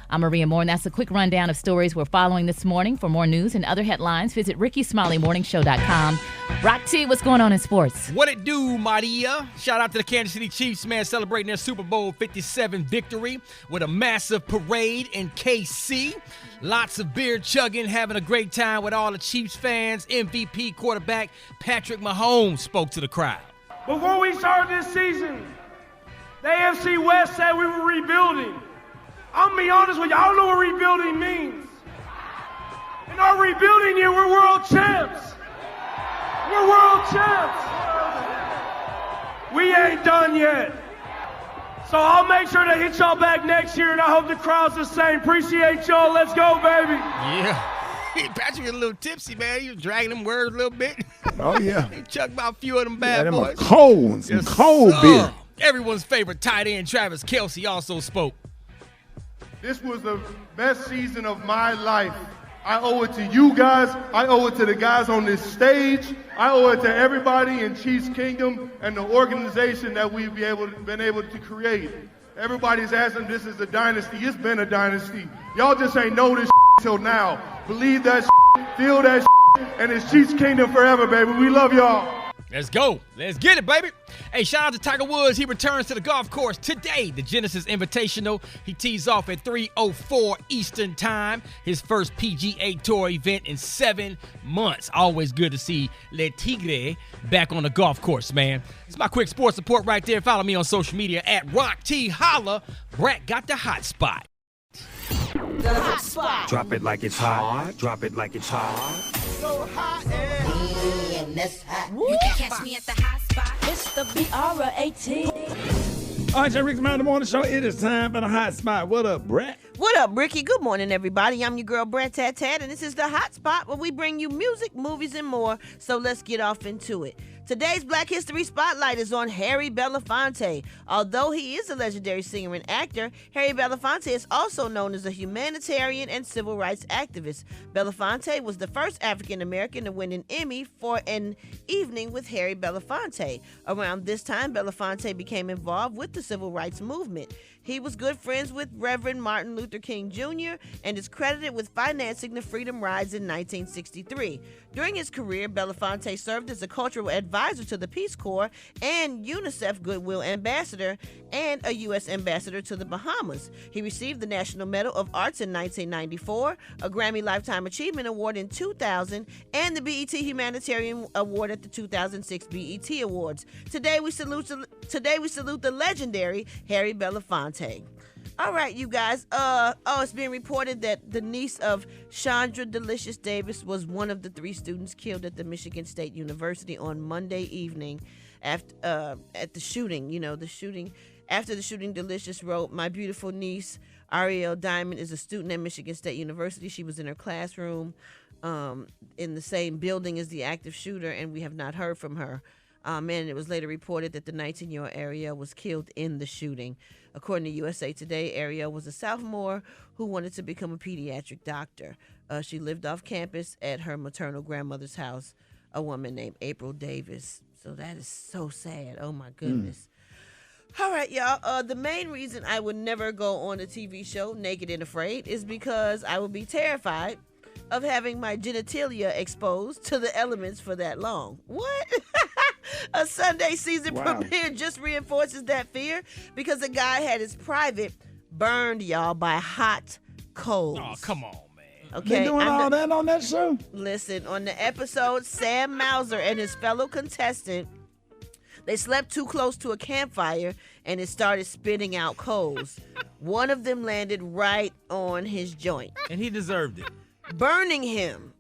I'm Maria Moore, and that's a quick rundown of stories we're following this morning. For more news and other headlines, visit RickeySmileyMorningShow.com. Rock T, what's going on in sports? What it do, Maria? Shout out to the Kansas City Chiefs, man, celebrating their Super Bowl 57 victory with a massive parade in KC. Lots of beer chugging, having a great time with all the Chiefs fans. MVP quarterback Patrick Mahomes spoke to the crowd. Before we started this season, the AFC West said we were rebuilding. I'm going to be honest with you, I don't know what rebuilding means. In our rebuilding year, we're world champs. We're world champs. We ain't done yet. So I'll make sure to hit y'all back next year, and I hope the crowd's the same. Appreciate y'all. Let's go, baby. Yeah. Patrick was a little tipsy, man. He was dragging them words a little bit. Oh, yeah. He chucked about a few of them bad boys. Some cold beer. Everyone's favorite tight end, Travis Kelce, also spoke. This was the best season of my life. I owe it to you guys. I owe it to the guys on this stage. I owe it to everybody in Chiefs Kingdom and the organization that we've been able to create. Everybody's asking, this is a dynasty. It's been a dynasty. Y'all just ain't know this till now. Believe that feel that and it's Chiefs Kingdom forever, baby. We love y'all. Let's go. Let's get it, baby. Hey, shout out to Tiger Woods. He returns to the golf course today. The Genesis Invitational. He tees off at 3:04 Eastern Time. His first PGA Tour event in 7 months. Always good to see Le Tigre back on the golf course, man. It's my quick sports report right there. Follow me on social media at Rock T Holla. Brat got the hot spot. The hot spot. Drop it like it's hot. Drop it like it's hot. So hot and that's hot. You can catch me at the hot spot. It's the BR18. All right, Rickey Smiley Morning Show. It is time for the hot spot. What up, Brett? What up, Ricky? Good morning, everybody. I'm your girl, Brat Tat Tat, and this is the hot spot where we bring you music, movies, and more. So let's get off into it. Today's Black History Spotlight is on Harry Belafonte. Although he is a legendary singer and actor, Harry Belafonte is also known as a humanitarian and civil rights activist. Belafonte was the first African American to win an Emmy for An Evening with Harry Belafonte. Around this time, Belafonte became involved with the civil rights movement. He was good friends with Reverend Martin Luther King Jr. and is credited with financing the Freedom Rides in 1963. During his career, Belafonte served as a cultural advisor to the Peace Corps and UNICEF Goodwill Ambassador and a U.S. Ambassador to the Bahamas. He received the National Medal of Arts in 1994, a Grammy Lifetime Achievement Award in 2000, and the BET Humanitarian Award at the 2006 BET Awards. Today we salute the legendary Harry Belafonte. All right, you guys. It's being reported that the niece of Chandra Delicious Davis was one of the 3 students killed at the Michigan State University on Monday evening at the shooting. After the shooting, Delicious wrote, "My beautiful niece, Ariel Diamond, is a student at Michigan State University. She was in her classroom in the same building as the active shooter, and we have not heard from her." And it was later reported that the 19-year-old Ariel was killed in the shooting. According to USA Today, Ariel was a sophomore who wanted to become a pediatric doctor. She lived off campus at her maternal grandmother's house, a woman named April Davis. So that is so sad. Oh, my goodness. All right, y'all. The main reason I would never go on a TV show, Naked and Afraid, is because I would be terrified of having my genitalia exposed to the elements for that long. What? A Sunday season premiere just reinforces that fear because a guy had his private burned, y'all, by hot coals. Oh, come on, man. Okay, they doing all that on that show? Listen, on the episode, Sam Mauser and his fellow contestant, they slept too close to a campfire and it started spitting out coals. One of them landed right on his joint. And he deserved it. Burning him.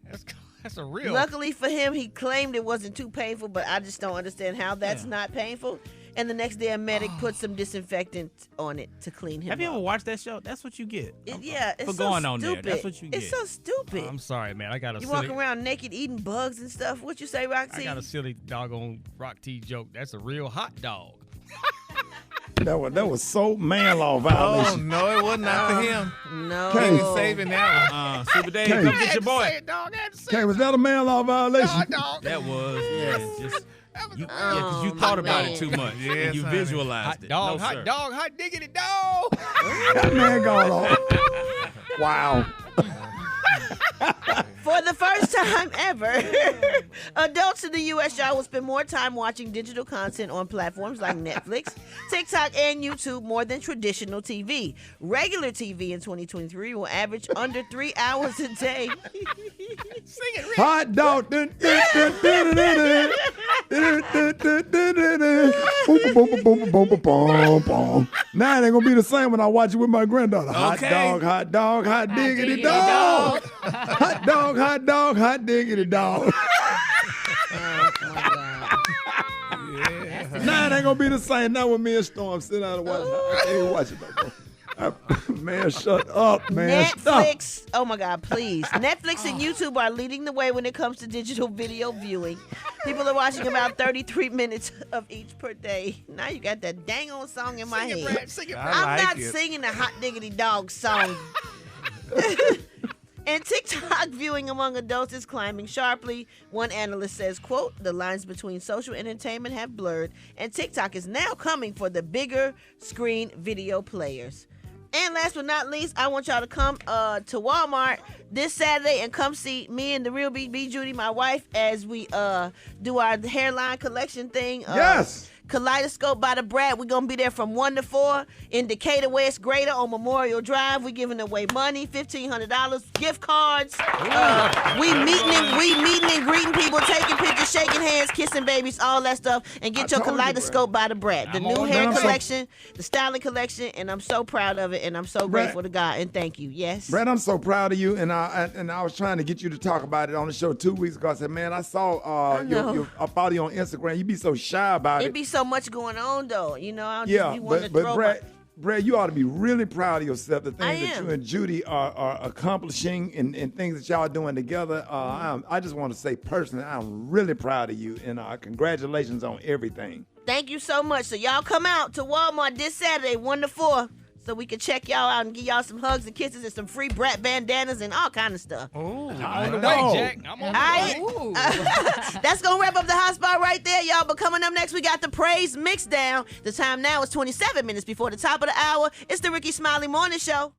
That's a real. Luckily for him, he claimed it wasn't too painful, but I just don't understand how that's not painful. And the next day, a medic put some disinfectant on it to clean him Have you up. ever watched that show? That's what you get. It's for so going on stupid. there. That's what you get. It's so stupid. I'm sorry, man. I got a You silly. walk around naked eating bugs and stuff. What you say, Roxy? I got a silly doggone Rock T joke. That's a real hot dog. That was so man law violation. Oh, no, it was not for him. No. He was saving that one. Super Dave, come get your boy. Okay, was that a man law violation? That was, just because you thought about it too much. Yes, and you honey. visualized it. Dog, No, hot sir. dog, hot diggity dog. That man gone on. Wow. For the first time ever, adults in the U.S., y'all, will spend more time watching digital content on platforms like Netflix, TikTok, and YouTube more than traditional TV. Regular TV in 2023 will average under 3 hours a day. Sing it, Rick. Hot dog. Now it ain't gonna be the same when I watch it with my granddaughter. Hot dog, hot dog, hot diggity dog. Hot dog, hot diggity dog. Now it ain't gonna be the same. Now when me and Storm sit down and watch it, I ain't watch it no more. Man, shut up, man. Netflix, oh my God, please. Netflix and YouTube are leading the way when it comes to digital video viewing. People are watching about 33 minutes of each per day. Now you got that dang old song in my head. I'm not singing the Hot Diggity Dog song. And TikTok viewing among adults is climbing sharply. One analyst says, quote, the lines between social entertainment have blurred, and TikTok is now coming for the bigger screen video players. And last but not least, I want y'all to come to Walmart this Saturday and come see me and the real B Judy, my wife, as we do our hairline collection thing. Yes. Kaleidoscope by the Brat. We're going to be there from 1 to 4 in Decatur, West Greater on Memorial Drive. We're giving away money, $1,500, gift cards. We meeting and greeting people, taking pictures, shaking hands, kissing babies, all that stuff. And get your Kaleidoscope by the Brat. The new hair collection, the styling collection, and I'm so proud of it, and I'm so grateful to God, and thank you. Yes? Brad, I'm so proud of you, and I was trying to get you to talk about it on the show 2 weeks ago. I said, man, I saw I follow you on Instagram. You be so shy about it. It be so much going on, though. You know, I'll Yeah, just be wanting but to throw Brad, you ought to be really proud of yourself. The I things that am. you and Judy are accomplishing and things that y'all are doing together. I just want to say personally, I'm really proud of you, and congratulations on everything. Thank you so much. So y'all come out to Walmart this Saturday, 1 to 4, so we can check y'all out and give y'all some hugs and kisses and some free Brat bandanas and all kind of stuff. Oh, I'm on the way, Jack. I'm on the way. That's going to wrap up the hot spot right there, y'all. But coming up next, we got the praise mix down. The time now is 27 minutes before the top of the hour. It's the Rickey Smiley Morning Show.